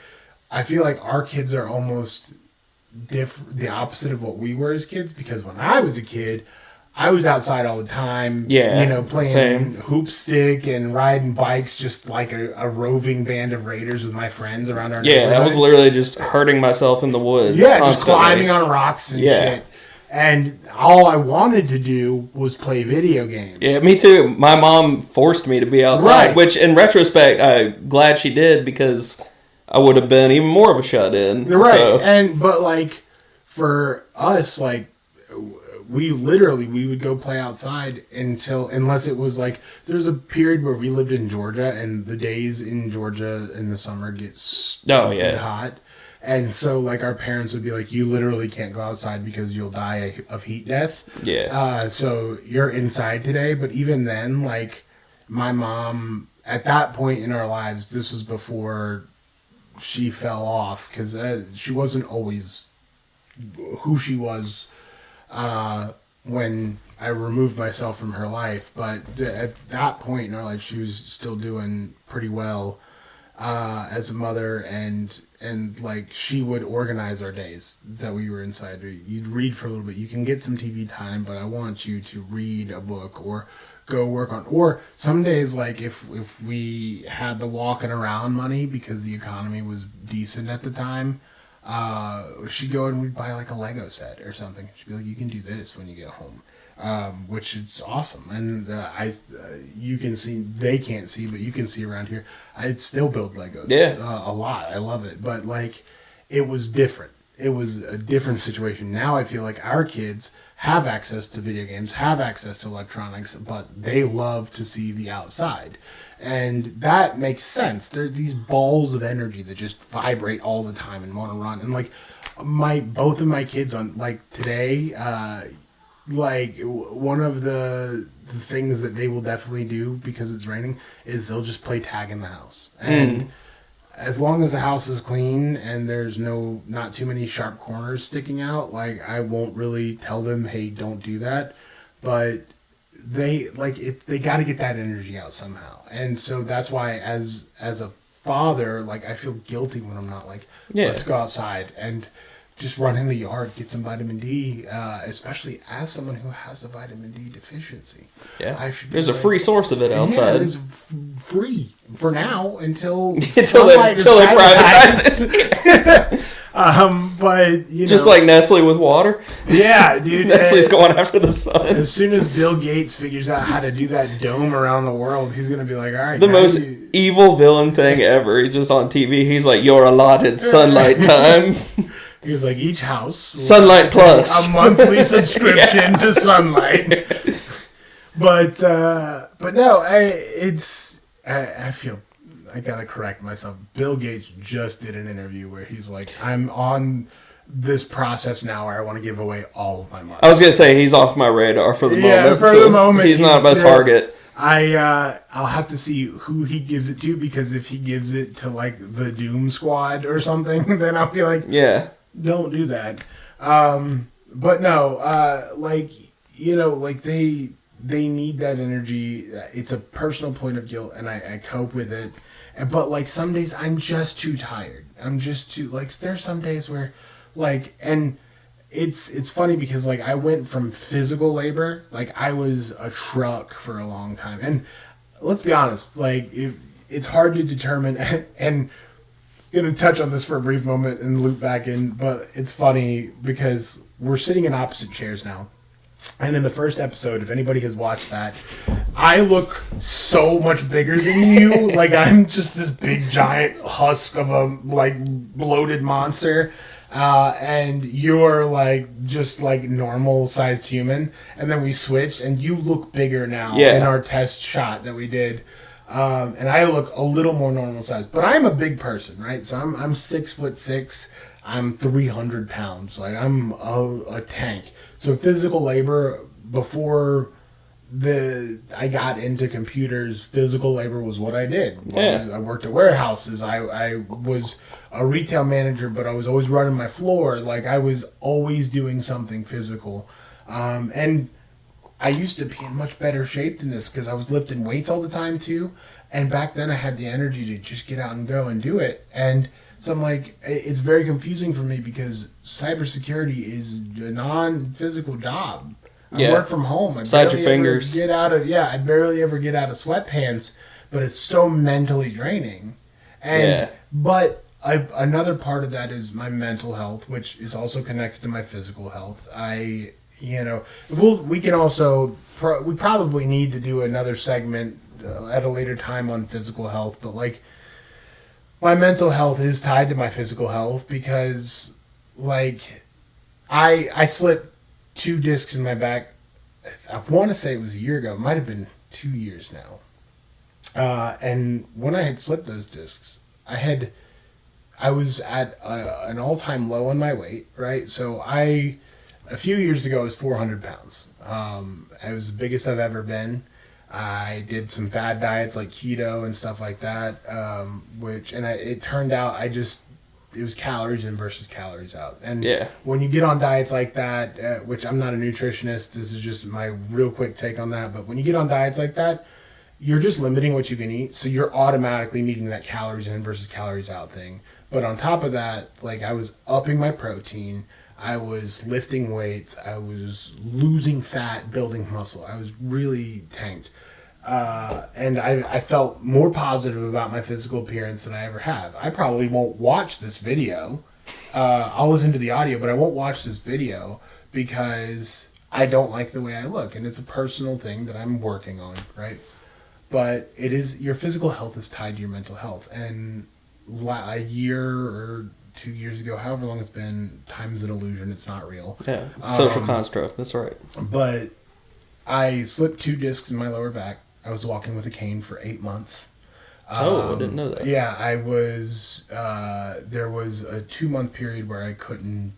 Speaker 1: I feel like our kids are almost the opposite of what we were as kids. Because when I was a kid, I was outside all the time, playing hoop stick and riding bikes just like a roving band of raiders with my friends around our neighborhood.
Speaker 2: I was literally just hurting myself in the woods.
Speaker 1: Yeah, just climbing on rocks and shit. And all I wanted to do was play video games.
Speaker 2: Yeah, me too. My mom forced me to be outside, which in retrospect, I'm glad she did, because I would have been even more of a shut-in.
Speaker 1: Right,
Speaker 2: so.
Speaker 1: But like, for us, like, we would go play outside unless it was like, there's a period where we lived in Georgia, and the days in Georgia in the summer get hot. And so, like, our parents would be like, you literally can't go outside because you'll die of heat death.
Speaker 2: Yeah.
Speaker 1: So you're inside today. But even then, like, my mom, at that point in our lives, this was before she fell off, because she wasn't always who she was when I removed myself from her life. But at that point in our life, she was still doing pretty well as a mother, and like, she would organize our days that we were inside. You'd read for a little bit. You can get some TV time, but I want you to read a book or go work on. Or some days, like, if we had the walking around money because the economy was decent at the time, she'd go and we'd buy like a Lego set or something. She'd be like, you can do this when you get home, which is awesome. And you can see, they can't see, but you can see around here, I still build Legos a lot. I love it. But, like, it was different. It was a different situation. Now I feel like our kids have access to video games, have access to electronics, but they love to see the outside. And that makes sense. They're these balls of energy that just vibrate all the time and want to run. And, like, both of my kids, on, like, today, like one of the things that they will definitely do because it's raining is they'll just play tag in the house. And as long as the house is clean and there's not too many sharp corners sticking out, like I won't really tell them, hey, don't do that. But they got to get that energy out somehow. And so that's why as a father, like I feel guilty when I'm not like, let's go outside and just run in the yard, get some vitamin D, especially as someone who has a vitamin D deficiency.
Speaker 2: Yeah, there's a free source of it outside.
Speaker 1: Yeah, it's free for now until
Speaker 2: they privatize it.
Speaker 1: But
Speaker 2: just like Nestle with water.
Speaker 1: Yeah, dude.
Speaker 2: Nestle's going after the sun.
Speaker 1: As soon as Bill Gates figures out how to do that dome around the world, he's gonna be like, all right.
Speaker 2: The most evil villain thing ever. He's just on TV. He's like, you're allotted sunlight time.
Speaker 1: He was like, each house
Speaker 2: Sunlight Plus,
Speaker 1: a monthly subscription to Sunlight. But no, I feel I gotta correct myself. Bill Gates just did an interview where he's like, I'm on this process now where I want to give away all of my money.
Speaker 2: I was gonna say he's off my radar for the moment.
Speaker 1: Yeah, for the moment,
Speaker 2: he's not my target.
Speaker 1: I'll have to see who he gives it to, because if he gives it to like the Doom Squad or something, then I'll be like, don't do that. But no, like, you know, like they need that energy. It's a personal point of guilt, and I cope with it. But like some days I'm just too tired. I'm just too like. There's some days where, like, and it's funny because like I went from physical labor, like I was a truck for a long time, and let's be honest, like it's hard to determine. And I'm gonna touch on this for a brief moment and loop back in, but it's funny because we're sitting in opposite chairs now. And in the first episode, if anybody has watched that, I look so much bigger than you. Like I'm just this big giant husk of a like bloated monster. And you're like just like normal sized human. And then we switched and you look bigger now in our test shot that we did. And I look a little more normal size, but I'm a big person, right? So I'm 6'6". I'm 300 pounds. Like I'm a tank. So physical labor before I got into computers, physical labor was what I did. I worked at warehouses. I was a retail manager, but I was always running my floor. Like I was always doing something physical. And I used to be in much better shape than this because I was lifting weights all the time too. And back then I had the energy to just get out and go and do it. And so I'm like, it's very confusing for me because cybersecurity is a non-physical job. I work from home. I
Speaker 2: Side your fingers.
Speaker 1: I barely ever get out of sweatpants, but it's so mentally draining. But another part of that is my mental health, which is also connected to my physical health. We probably need to do another segment at a later time on physical health, but like my mental health is tied to my physical health because like I slipped 2 discs in my back. I want to say it was a year ago. It might have been 2 years now. And when I had slipped those discs, I was at an all-time low on my weight, right? So a few years ago, I was 400 pounds. I was the biggest I've ever been. I did some fad diets like keto and stuff like that, it turned out it was calories in versus calories out. And when you get on diets like that, which I'm not a nutritionist, this is just my real quick take on that, but when you get on diets like that, you're just limiting what you can eat, so you're automatically meeting that calories in versus calories out thing. But on top of that, like I was upping my protein, I was lifting weights, I was losing fat, building muscle. I was really tanked. And I felt more positive about my physical appearance than I ever have. I probably won't watch this video. I'll listen to the audio, but I won't watch this video because I don't like the way I look. And it's a personal thing that I'm working on, right? But your physical health is tied to your mental health. And a year or 2 years ago, however long it's been, time is an illusion. It's not real.
Speaker 2: Yeah, social construct. That's right.
Speaker 1: But I slipped 2 discs in my lower back. I was walking with a cane for 8 months.
Speaker 2: I didn't know that.
Speaker 1: Yeah, I was. There was a 2-month period where I couldn't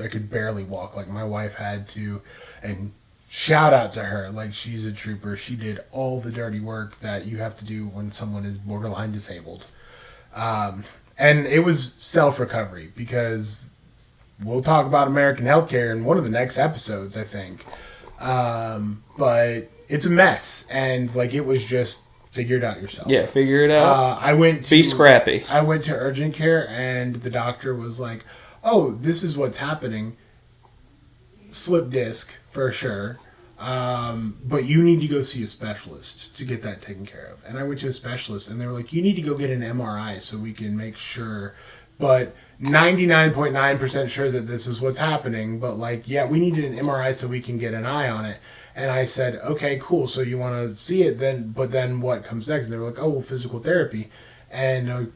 Speaker 1: could barely walk. Like, my wife had to, and shout out to her. Like, she's a trooper. She did all the dirty work that you have to do when someone is borderline disabled. And it was self-recovery, because we'll talk about American healthcare in one of the next episodes, I think. But it's a mess, and like, it was just figure it out yourself.
Speaker 2: Yeah, figure it out. Be scrappy.
Speaker 1: I went to urgent care, and the doctor was like, "Oh, this is what's happening. Slip disc for sure. But you need to go see a specialist to get that taken care of." And I went to a specialist, and they were like, "You need to go get an MRI so we can make sure, but 99.9% sure that this is what's happening. But like, yeah, we need an MRI so we can get an eye on it." And I said, "Okay, cool. So you want to see it then? But then what comes next?" And they were like, "Oh, well, physical therapy." And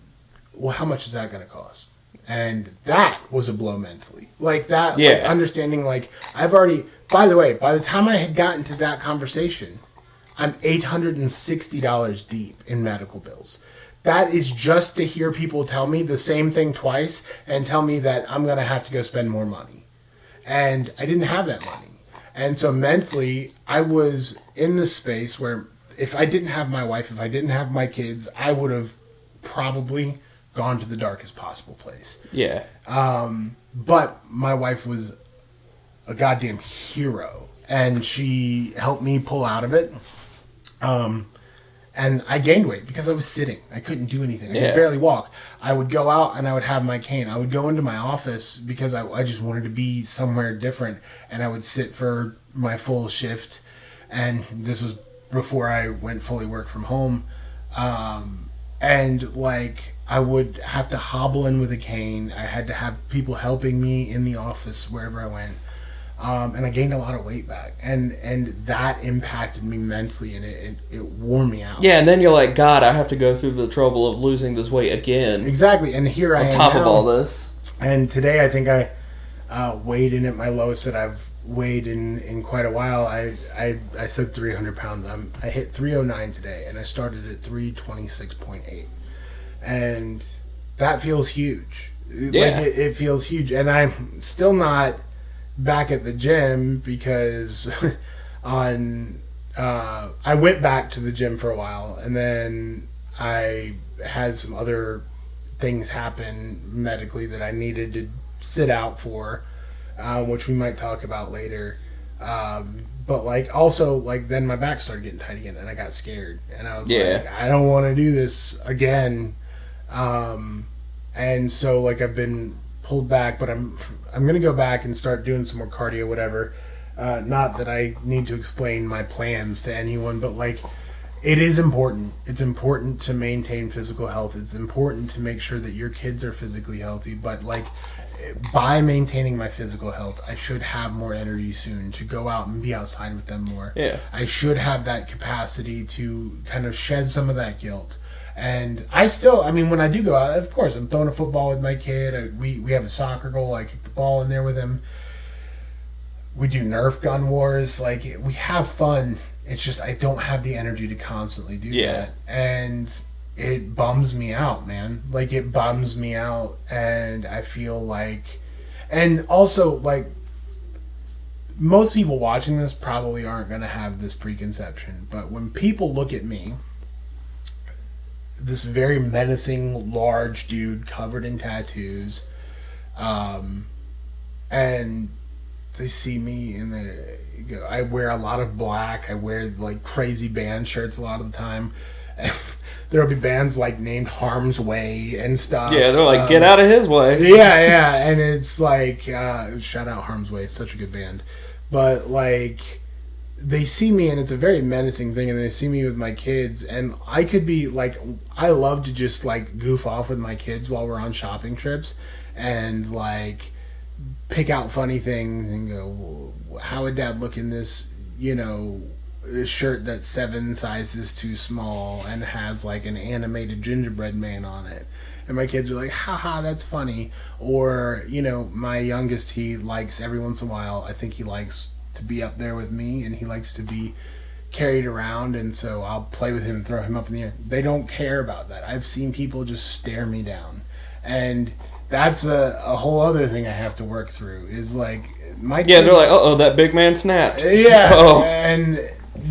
Speaker 1: well, how much is that going to cost? And that was a blow mentally. Like that,
Speaker 2: yeah.
Speaker 1: Like understanding, like, I've already, by the way, by the time I had gotten to that conversation, I'm $860 deep in medical bills. That is just to hear people tell me the same thing twice and tell me that I'm going to have to go spend more money. And I didn't have that money. And so mentally, I was in this space where if I didn't have my wife, if I didn't have my kids, I would have probably gone to the darkest possible place.
Speaker 2: Yeah.
Speaker 1: But my wife was a goddamn hero, and she helped me pull out of it. And I gained weight because I was sitting. I couldn't do anything. I could barely walk. I would go out and I would have my cane. I would go into my office because I just wanted to be somewhere different. And I would sit for my full shift. And this was before I went fully work from home. And like, I would have to hobble in with a cane. I had to have people helping me in the office wherever I went. And I gained a lot of weight back, and that impacted me mentally, and it wore me out.
Speaker 2: Yeah, and then you're like, God, I have to go through the trouble of losing this weight again.
Speaker 1: Exactly, and here I am
Speaker 2: on top
Speaker 1: now,
Speaker 2: of all this.
Speaker 1: And today I think I weighed in at my lowest that I've weighed in quite a while. I said 300 pounds. I hit 309 today, and I started at 326.8, and that feels huge.
Speaker 2: Yeah,
Speaker 1: like it feels huge, and I'm still not back at the gym because I went back to the gym for a while, and then I had some other things happen medically that I needed to sit out for, which we might talk about later. But like, also, like, then my back started getting tight again, and I got scared, and I was like, I don't want to do this again. And so like, I've been pulled back, but I'm gonna go back and start doing some more cardio, whatever. Not that I need to explain my plans to anyone, but like, it is important. It's important to maintain physical health. It's important to make sure that your kids are physically healthy. But like, by maintaining my physical health, I should have more energy soon to go out and be outside with them more.
Speaker 2: Yeah.
Speaker 1: I should have that capacity to kind of shed some of that guilt. And I mean, when I do go out, of course, I'm throwing a football with my kid. We have a soccer goal. I kick the ball in there with him. We do Nerf gun wars. Like, we have fun. It's just I don't have the energy to constantly do that. And it bums me out, man. Like, it bums me out. And I feel like... And also, like, most people watching this probably aren't going to have this preconception. But when people look at me, this very menacing, large dude covered in tattoos, and they see me I wear a lot of black. I wear like crazy band shirts a lot of the time. There'll be bands like named Harm's Way and stuff.
Speaker 2: Yeah, they're like, get out of his way.
Speaker 1: Yeah, and it's like, shout out Harm's Way, it's such a good band. But like, they see me and it's a very menacing thing, and they see me with my kids, and I could be like, I love to just like goof off with my kids while we're on shopping trips and like pick out funny things and go, how would dad look in this, shirt that's 7 sizes too small and has like an animated gingerbread man on it? And my kids are like, haha, that's funny. Or, my youngest, he likes every once in a while, I think he likes to be up there with me, and he likes to be carried around, and so I'll play with him and throw him up in the air. They don't care about that. I've seen people just stare me down, And that's a whole other thing I have to work through. Is like my kids,
Speaker 2: they're like, uh-oh, that big man snapped.
Speaker 1: Yeah,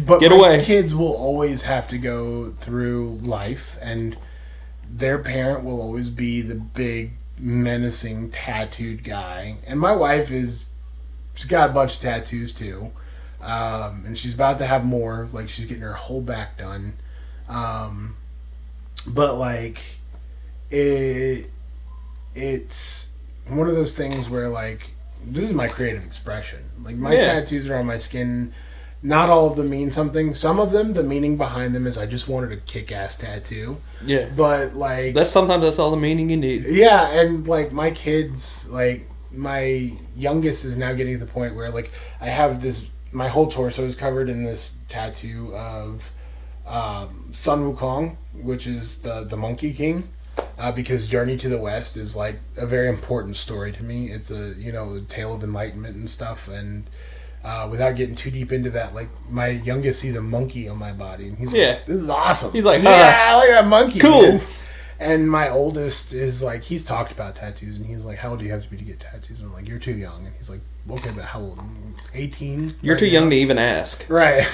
Speaker 1: but
Speaker 2: Get
Speaker 1: my
Speaker 2: away.
Speaker 1: kids will always have to go through life, and their parent will always be the big, menacing, tattooed guy. And my wife she's got a bunch of tattoos too, and she's about to have more. Like, she's getting her whole back done, but like it's one of those things where, like, this is my creative expression. Like, my tattoos are on my skin. Not all of them mean something. Some of them, the meaning behind them is I just wanted a kick-ass tattoo. Yeah. But, like...
Speaker 2: Sometimes that's all the meaning you need.
Speaker 1: Yeah, and, like, my kids, like, my youngest is now getting to the point where, like, I have this... My whole torso is covered in this tattoo of Sun Wukong, which is the Monkey King. Because Journey to the West is, like, a very important story to me. It's a tale of enlightenment and stuff. And without getting too deep into that, like, my youngest sees a monkey on my body, and he's like, "This is awesome."
Speaker 2: He's like,
Speaker 1: "Yeah, look at that monkey,
Speaker 2: cool."
Speaker 1: Man. And my oldest is like, he's talked about tattoos, and he's like, "How old do you have to be to get tattoos?" And I'm like, "You're too young." And he's like, "Okay, but how old?" 18.
Speaker 2: You're too young to even ask.
Speaker 1: Right.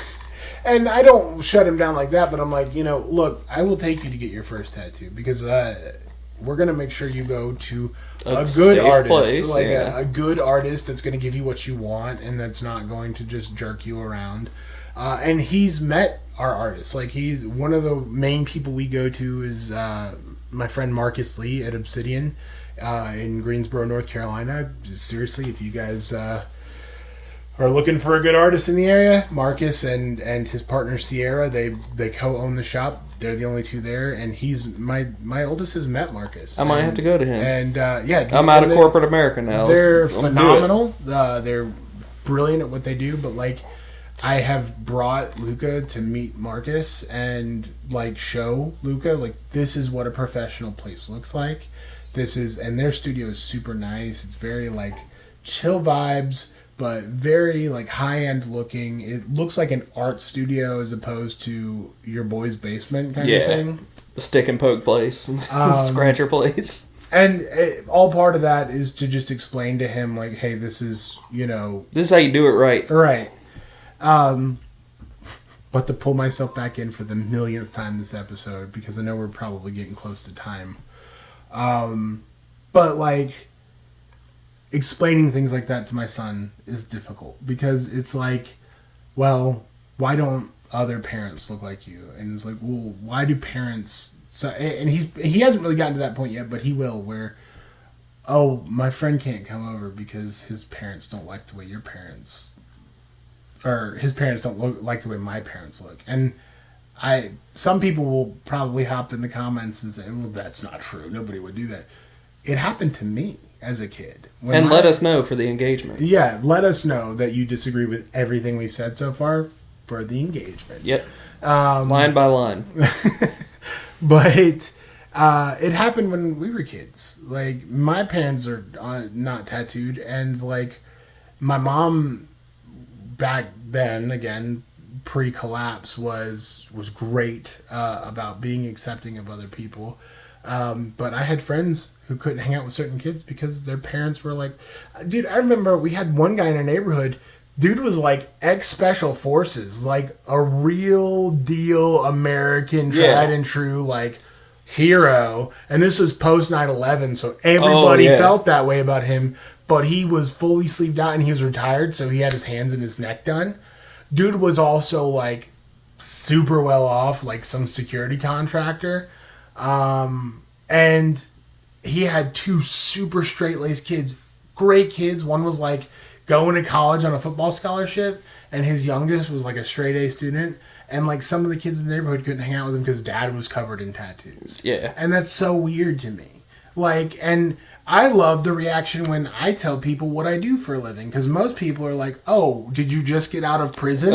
Speaker 1: And I don't shut him down like that, but I'm like, look, I will take you to get your first tattoo, because we're going to make sure you go to a good artist. Place, like a good artist that's going to give you what you want and that's not going to just jerk you around. And he's met our artists. Like, he's one of the main people we go to is my friend Marcus Lee at Obsidian in Greensboro, North Carolina. Just seriously, if you guys... are looking for a good artist in the area, Marcus and his partner Sierra, they co-own the shop. They're the only two there, and he's my oldest has met Marcus.
Speaker 2: I might have to go to him.
Speaker 1: And
Speaker 2: I'm out of corporate America now.
Speaker 1: They're phenomenal. They're brilliant at what they do. But, like, I have brought Luca to meet Marcus and, like, show Luca, like, this is what a professional place looks like. And their studio is super nice. It's very, like, chill vibes, but very, like, high-end looking. It looks like an art studio as opposed to your boy's basement kind of thing.
Speaker 2: A stick and poke place. Scratcher place.
Speaker 1: And all part of that is to just explain to him, like, hey, this is,
Speaker 2: This is how you do it right.
Speaker 1: Right. But to pull myself back in for the millionth time this episode, because I know we're probably getting close to time. But, like... explaining things like that to my son is difficult, because it's like, well, why don't other parents look like you? And it's like, well, why do parents... So, and he hasn't really gotten to that point yet, but he will, where, oh, my friend can't come over because his parents don't like the way your parents... Or his parents don't like the way my parents look. And some people will probably hop in the comments and say, well, that's not true. Nobody would do that. It happened to me as a kid.
Speaker 2: And let us know for the engagement.
Speaker 1: Yeah, let us know that you disagree with everything we've said so far for the engagement.
Speaker 2: Yep. Line by line.
Speaker 1: But it happened when we were kids. Like, my parents are not tattooed, and, like, my mom back then, again, pre-collapse, was great about being accepting of other people. But I had friends who couldn't hang out with certain kids because their parents were like... Dude, I remember we had one guy in our neighborhood. Dude was like ex-special forces. Like a real deal American, tried and true, like, hero. And this was post 9/11, so everybody felt that way about him. But he was fully sleeved out and he was retired, so he had his hands and his neck done. Dude was also, like, super well off, like some security contractor. And he had two super straight-laced kids. Great kids. One was, like, going to college on a football scholarship, and his youngest was, like, a straight-A student. And, like, some of the kids in the neighborhood couldn't hang out with him because dad was covered in tattoos.
Speaker 2: Yeah.
Speaker 1: And that's so weird to me. Like, and I love the reaction when I tell people what I do for a living, because most people are like, oh, did you just get out of prison?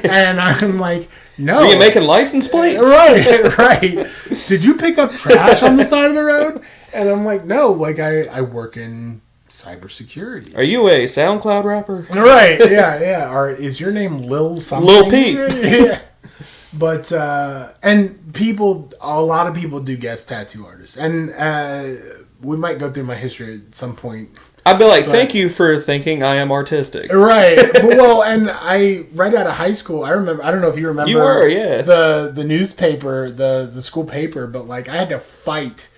Speaker 1: And I'm like, no.
Speaker 2: Are you making license plates?
Speaker 1: Right. Did you pick up trash on the side of the road? And I'm like, no, like, I work in cybersecurity.
Speaker 2: Are you a SoundCloud rapper?
Speaker 1: Right, yeah. Or is your name Lil something?
Speaker 2: Lil Peep.
Speaker 1: Yeah. But, and a lot of people do guess tattoo artists. And we might go through my history at some point.
Speaker 2: I'd be like, thank you for thinking I am artistic.
Speaker 1: Right. Well, and right out of high school, I remember, I don't know if you remember.
Speaker 2: You were, yeah.
Speaker 1: The newspaper, the school paper, but like I had to fight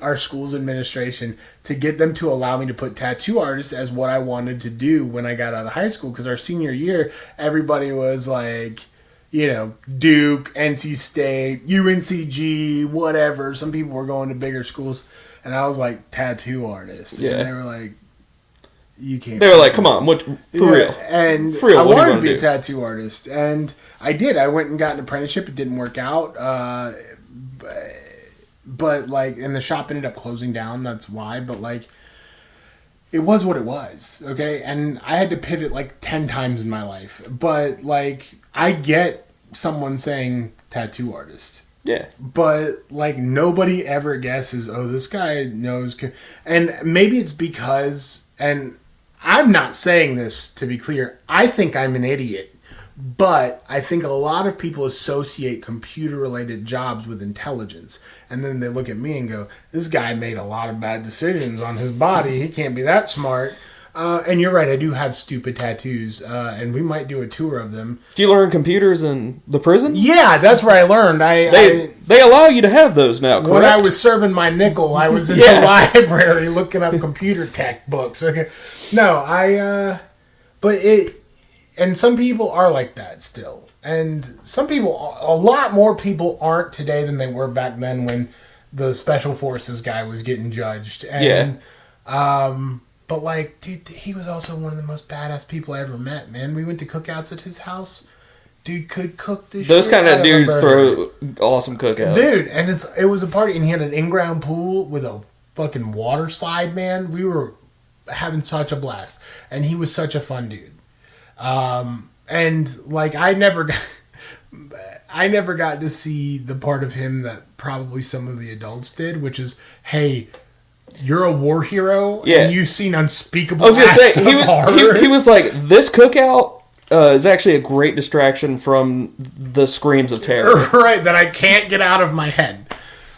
Speaker 1: our school's administration to get them to allow me to put tattoo artists as what I wanted to do when I got out of high school. Because our senior year, everybody was like, you know, Duke, NC State, UNCG, whatever. Some people were going to bigger schools. And I was like, tattoo artist.
Speaker 2: Yeah.
Speaker 1: And they were like, you can't.
Speaker 2: They were like, come on, for real.
Speaker 1: And
Speaker 2: for real,
Speaker 1: I
Speaker 2: what
Speaker 1: wanted
Speaker 2: do
Speaker 1: to be a tattoo artist. And I did. I went and got an apprenticeship. It didn't work out. But, like, and the shop ended up closing down. That's why. But, like, it was what it was. Okay? And I had to pivot, like, 10 times in my life. But, like, I get someone saying tattoo artist.
Speaker 2: Yeah.
Speaker 1: But, like, nobody ever guesses, oh, this guy knows. And maybe it's because, and I'm not saying this to be clear, I think I'm an idiot. But I think a lot of people associate computer-related jobs with intelligence. And then they look at me and go, this guy made a lot of bad decisions on his body. He can't be that smart. And you're right, I do have stupid tattoos, and we might do a tour of them.
Speaker 2: Do you learn computers in the prison?
Speaker 1: Yeah, that's where I learned.
Speaker 2: They allow you to have those now, correct?
Speaker 1: When I was serving my nickel, I was in the library looking up computer tech books. Okay, no, but it, and some people are like that still, and some people, a lot more people aren't today than they were back then when the special forces guy was getting judged. And, but, like, dude, he was also one of the most badass people I ever met, man. We went to cookouts at his house. Dude could cook the shit.
Speaker 2: Those kind of dudes throw awesome cookouts.
Speaker 1: Dude, and it was a party, and he had an in-ground pool with a fucking water slide, man. We were having such a blast. And he was such a fun dude. And, like, I never got to see the part of him that probably some of the adults did, which is, hey, you're a war hero, and you've seen unspeakable acts of horror.
Speaker 2: He was like, this cookout is actually a great distraction from the screams of terror.
Speaker 1: Right, that I can't get out of my head.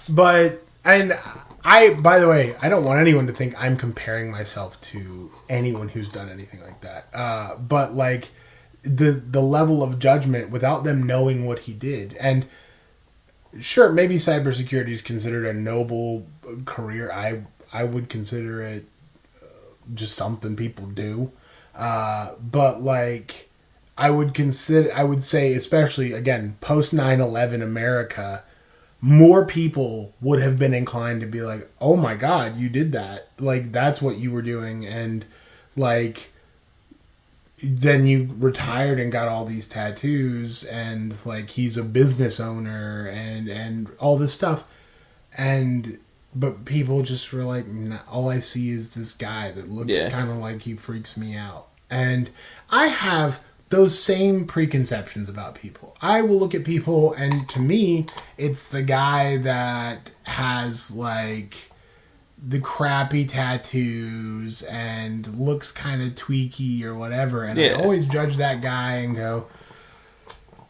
Speaker 1: But, and by the way, I don't want anyone to think I'm comparing myself to anyone who's done anything like that. But, like, the level of judgment without them knowing what he did. And sure, maybe cybersecurity is considered a noble career. I would consider it just something people do. But, like, I would say, especially, again, post 9/11 America, more people would have been inclined to be like, oh my God, you did that. Like, that's what you were doing. And, like, then you retired and got all these tattoos, and, like, he's a business owner and all this stuff. But people just were like, nah, all I see is this guy that looks kind of like he freaks me out. And I have those same preconceptions about people. I will look at people, and to me, it's the guy that has, like, the crappy tattoos and looks kind of tweaky or whatever. And I always judge that guy and go,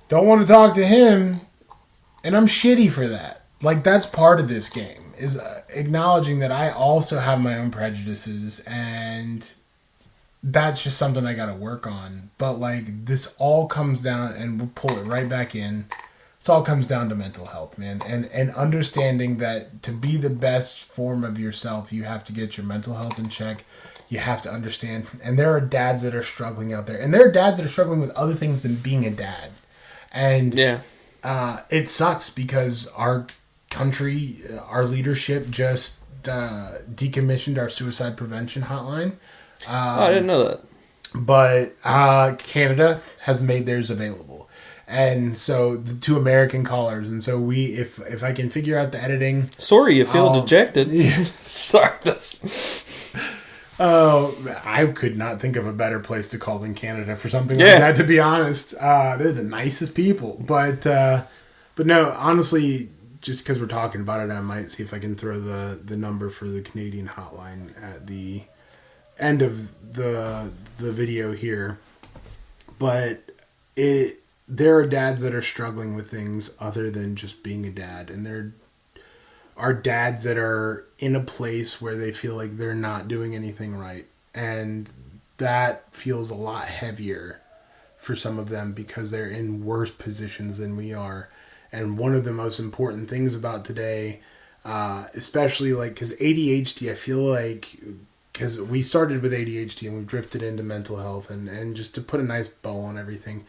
Speaker 1: don't want to talk to him. And I'm shitty for that. Like, that's part of this game. Is acknowledging that I also have my own prejudices, and that's just something I got to work on. But, like, this all comes down, and we'll pull it right back in. It all comes down to mental health, man, and understanding that to be the best form of yourself, you have to get your mental health in check. You have to understand, and there are dads that are struggling out there, and there are dads that are struggling with other things than being a dad, and it sucks because our country, our leadership just decommissioned our suicide prevention hotline.
Speaker 2: I didn't know that.
Speaker 1: But Canada has made theirs available. And so the 2 American callers. And so if I can figure out the editing.
Speaker 2: Sorry, you feel dejected. Sorry.
Speaker 1: I could not think of a better place to call than Canada for something like that, to be honest. They're the nicest people. But no, honestly, just because we're talking about it, I might see if I can throw the number for the Canadian hotline at the end of the video here. But there are dads that are struggling with things other than just being a dad, and they're are dads that are in a place where they feel like they're not doing anything right. And that feels a lot heavier for some of them because they're in worse positions than we are. And one of the most important things about today, especially like, because ADHD, I feel like, because we started with ADHD and we've drifted into mental health, and just to put a nice bow on everything,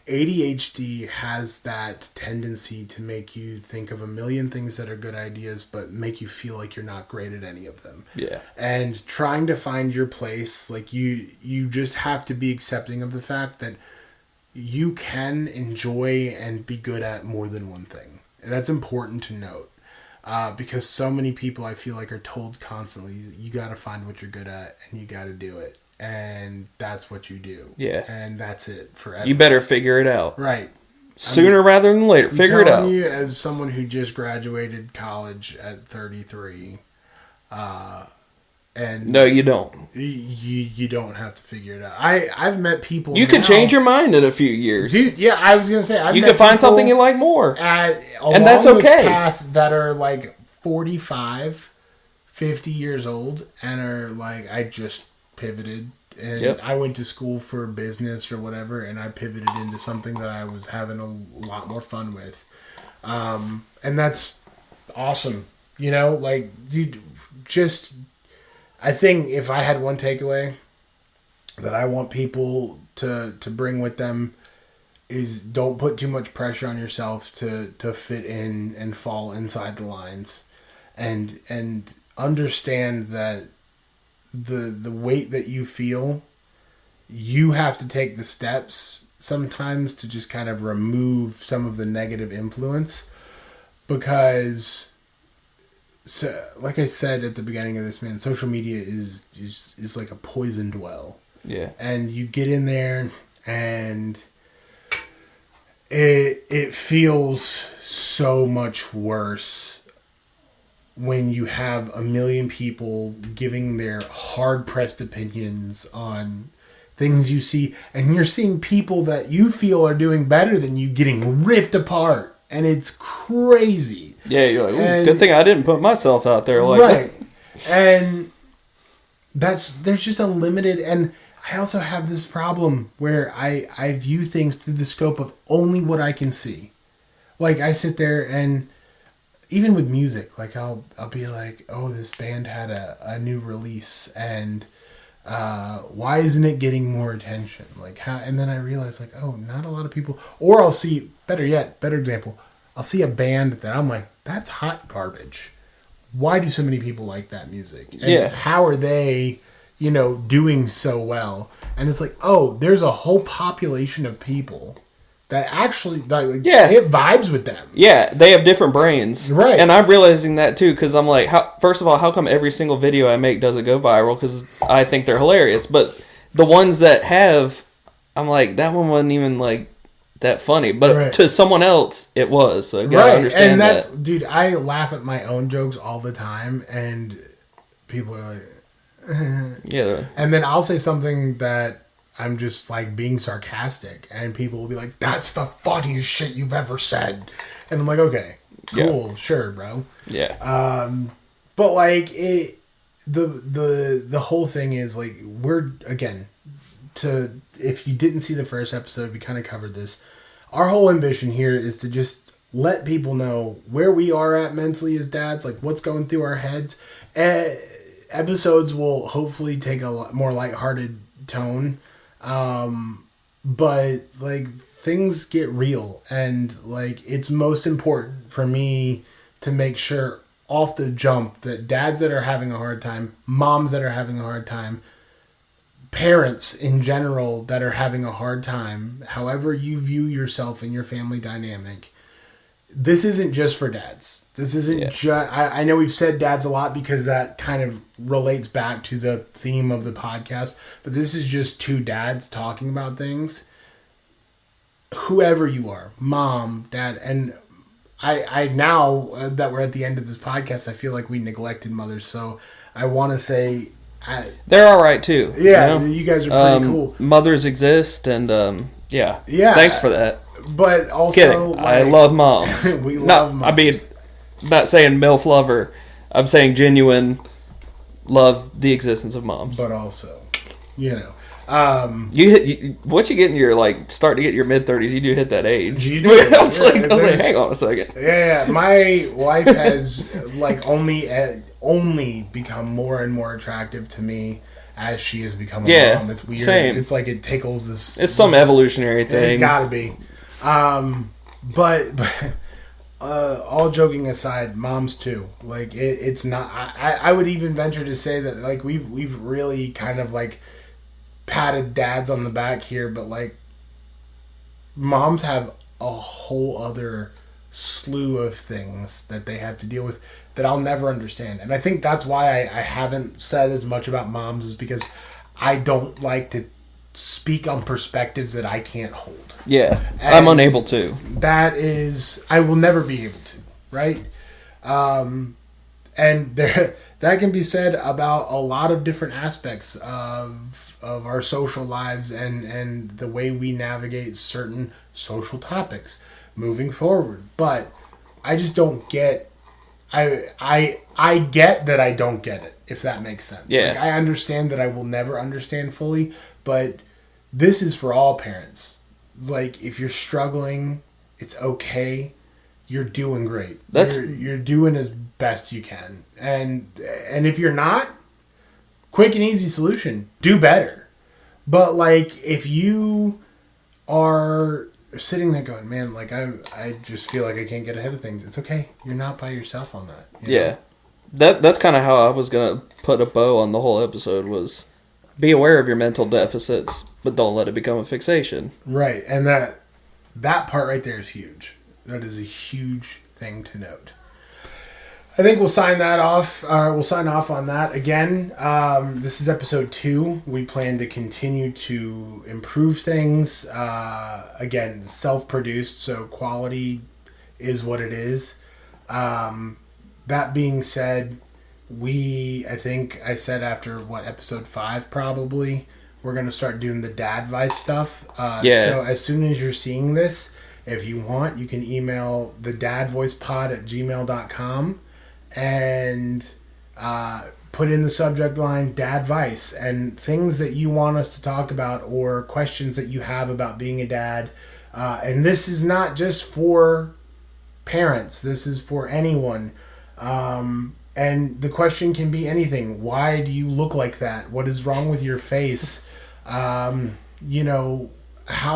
Speaker 1: ADHD has that tendency to make you think of a million things that are good ideas, but make you feel like you're not great at any of them.
Speaker 2: Yeah.
Speaker 1: And trying to find your place, like you just have to be accepting of the fact that you can enjoy and be good at more than one thing. And that's important to note. Because so many people, I feel like, are told constantly, you got to find what you're good at and you got to do it. And that's what you do.
Speaker 2: Yeah.
Speaker 1: And that's it forever.
Speaker 2: You better figure it out.
Speaker 1: Right.
Speaker 2: Sooner rather than later. Figure it out.
Speaker 1: I'm telling you, as someone who just graduated college at 33, and
Speaker 2: no, you don't.
Speaker 1: You don't have to figure it out. I've met people.
Speaker 2: You could change your mind in a few years,
Speaker 1: dude. Yeah, I was gonna say
Speaker 2: you could find something you like more,
Speaker 1: and
Speaker 2: that's okay.
Speaker 1: This path that are like 45, 50 years old, and are like, I just pivoted, and I went to school for business or whatever, and I pivoted into something that I was having a lot more fun with, and that's awesome. You know, like, dude, just. I think if I had one takeaway that I want people to bring with them is don't put too much pressure on yourself to fit in and fall inside the lines, and understand that the weight that you feel, you have to take the steps sometimes to just kind of remove some of the negative influence, because so, like I said at the beginning of this, man, social media is like a poisoned well.
Speaker 2: Yeah. And
Speaker 1: you get in there and it feels so much worse when you have a million people giving their hard-pressed opinions on things you see, and you're seeing people that you feel are doing better than you getting ripped apart. And it's crazy.
Speaker 2: Yeah, you're like, good thing I didn't put myself out there like
Speaker 1: right. that. And there's just a limited, and I also have this problem where I view things through the scope of only what I can see. Like, I sit there and even with music, like I'll be like, oh, this band had a new release, and why isn't it getting more attention? Like, how? And then I realize, like, oh, not a lot of people. Or I'll see, better example, I'll see a band that I'm like, that's hot garbage. Why do so many people like that music? And how are they, doing so well? And it's like, oh, there's a whole population of people that actually, it vibes with them.
Speaker 2: Yeah, they have different brains.
Speaker 1: Right.
Speaker 2: And I'm realizing that too, because I'm like, first of all, how come every single video I make doesn't go viral? Because I think they're hilarious. But the ones that have, I'm like, that one wasn't even like that funny. But to someone else, it was. So I gotta understand
Speaker 1: and that's,
Speaker 2: that.
Speaker 1: Dude, I laugh at my own jokes all the time, and people are like,
Speaker 2: yeah.
Speaker 1: And then I'll say something that I'm just like being sarcastic, and people will be like, that's the funniest shit you've ever said. And I'm like, okay, cool, sure, bro.
Speaker 2: Yeah.
Speaker 1: But like the whole thing is like, we're, again, if you didn't see the first episode, we kind of covered this. Our whole ambition here is to just let people know where we are at mentally as dads, like what's going through our heads. Episodes will hopefully take a lot more lighthearted tone. But like, things get real, and like, it's most important for me to make sure off the jump that dads that are having a hard time, moms that are having a hard time, parents in general that are having a hard time, however you view yourself in your family dynamic, this isn't just for dads. This isn't just... I know we've said dads a lot because that kind of relates back to the theme of the podcast, but this is just two dads talking about things. Whoever you are, mom, dad, and I now that we're at the end of this podcast, I feel like we neglected mothers, so I want to say...
Speaker 2: they're all right too.
Speaker 1: Yeah, you guys are pretty cool.
Speaker 2: Mothers exist, and yeah. Thanks for that.
Speaker 1: But also,
Speaker 2: kidding. I love moms.
Speaker 1: We love moms.
Speaker 2: I mean, not saying MILF lover. I'm saying genuine love the existence of moms.
Speaker 1: But also, you know.
Speaker 2: Once you get in your start to get your mid-30s, you do hit that age.
Speaker 1: You do.
Speaker 2: I was like, hang on a second.
Speaker 1: Yeah. My wife has only become more and more attractive to me as she has become a mom. It's weird.
Speaker 2: Same.
Speaker 1: It's like it tickles this.
Speaker 2: It's some evolutionary thing.
Speaker 1: It's got to be. But all joking aside, moms too. Like it's not. I would even venture to say that like we've really kind of like patted dads on the back here, but like moms have a whole other slew of things that they have to deal with that I'll never understand. And I think that's why I haven't said as much about moms, is because I don't like to speak on perspectives that I can't hold.
Speaker 2: Yeah,
Speaker 1: and
Speaker 2: I'm unable to.
Speaker 1: That is, I will never be able to, right? And that can be said about a lot of different aspects of our social lives and the way we navigate certain social topics moving forward. But I just don't get. I get that I don't get it, if that makes sense.
Speaker 2: Yeah.
Speaker 1: Like, I understand that I will never understand fully, but this is for all parents. Like, if you're struggling, it's okay. You're doing great. You're doing as best you can. And if you're not, quick and easy solution, do better. But like, if you are sitting there going, man, like I just feel like I can't get ahead of things, it's okay. You're not by yourself on that. You know?
Speaker 2: That's kind of how I was gonna put a bow on the whole episode, was be aware of your mental deficits, but don't let it become a fixation.
Speaker 1: Right. And that part right there is huge. That is a huge thing to note. I think we'll sign that off. We'll sign off on that. Again, this is episode 2. We plan to continue to improve things. Again, self-produced, so quality is what it is. That being said, I think I said after, episode 5 probably, we're going to start doing the dad advice stuff. So as soon as you're seeing this, if you want, you can email thedadvoicepod@gmail.com and put in the subject line dad advice and things that you want us to talk about or questions that you have about being a dad. And this is not just for parents. This is for anyone. And the question can be anything. Why do you look like that? What is wrong with your face? How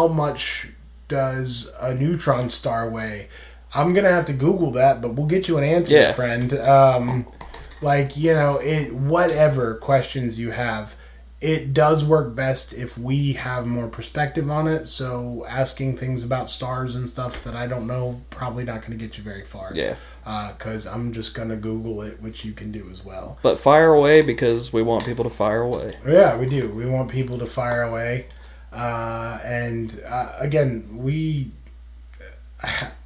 Speaker 1: much does a neutron star weigh? I'm gonna have to Google that, but we'll get you an answer, friend. Whatever questions you have, it does work best if we have more perspective on it. So asking things about stars and stuff that I don't know, probably not going to get you very far.
Speaker 2: Yeah.
Speaker 1: Because I'm just going to Google it, which you can do as well.
Speaker 2: But fire away, because we want people to fire away.
Speaker 1: Yeah, we do. We want people to fire away. Again,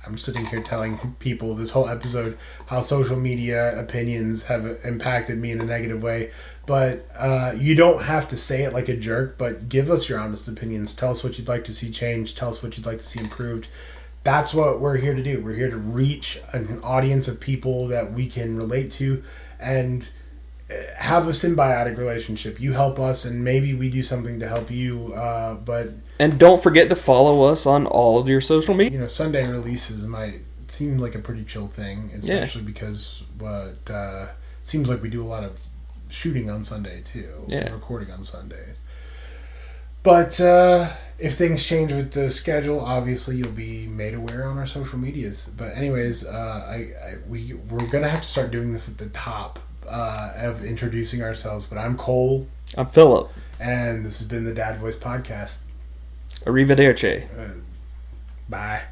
Speaker 1: I'm sitting here telling people this whole episode how social media opinions have impacted me in a negative way. But you don't have to say it like a jerk, but give us your honest opinions. Tell us what you'd like to see changed. Tell us what you'd like to see improved. That's what we're here to do. We're here to reach an audience of people that we can relate to and have a symbiotic relationship. You help us, and maybe we do something to help you. And
Speaker 2: don't forget to follow us on all of your social media.
Speaker 1: Sunday releases might seem like a pretty chill thing, especially because it seems like we do a lot of shooting on Sunday too.
Speaker 2: Yeah.
Speaker 1: Recording on Sundays. But if things change with the schedule, obviously you'll be made aware on our social medias. But anyways, we're gonna have to start doing this at the top of introducing ourselves. But I'm Cole.
Speaker 2: I'm Philip.
Speaker 1: And this has been the Dad Voice Podcast.
Speaker 2: Arrivederci.
Speaker 1: Bye.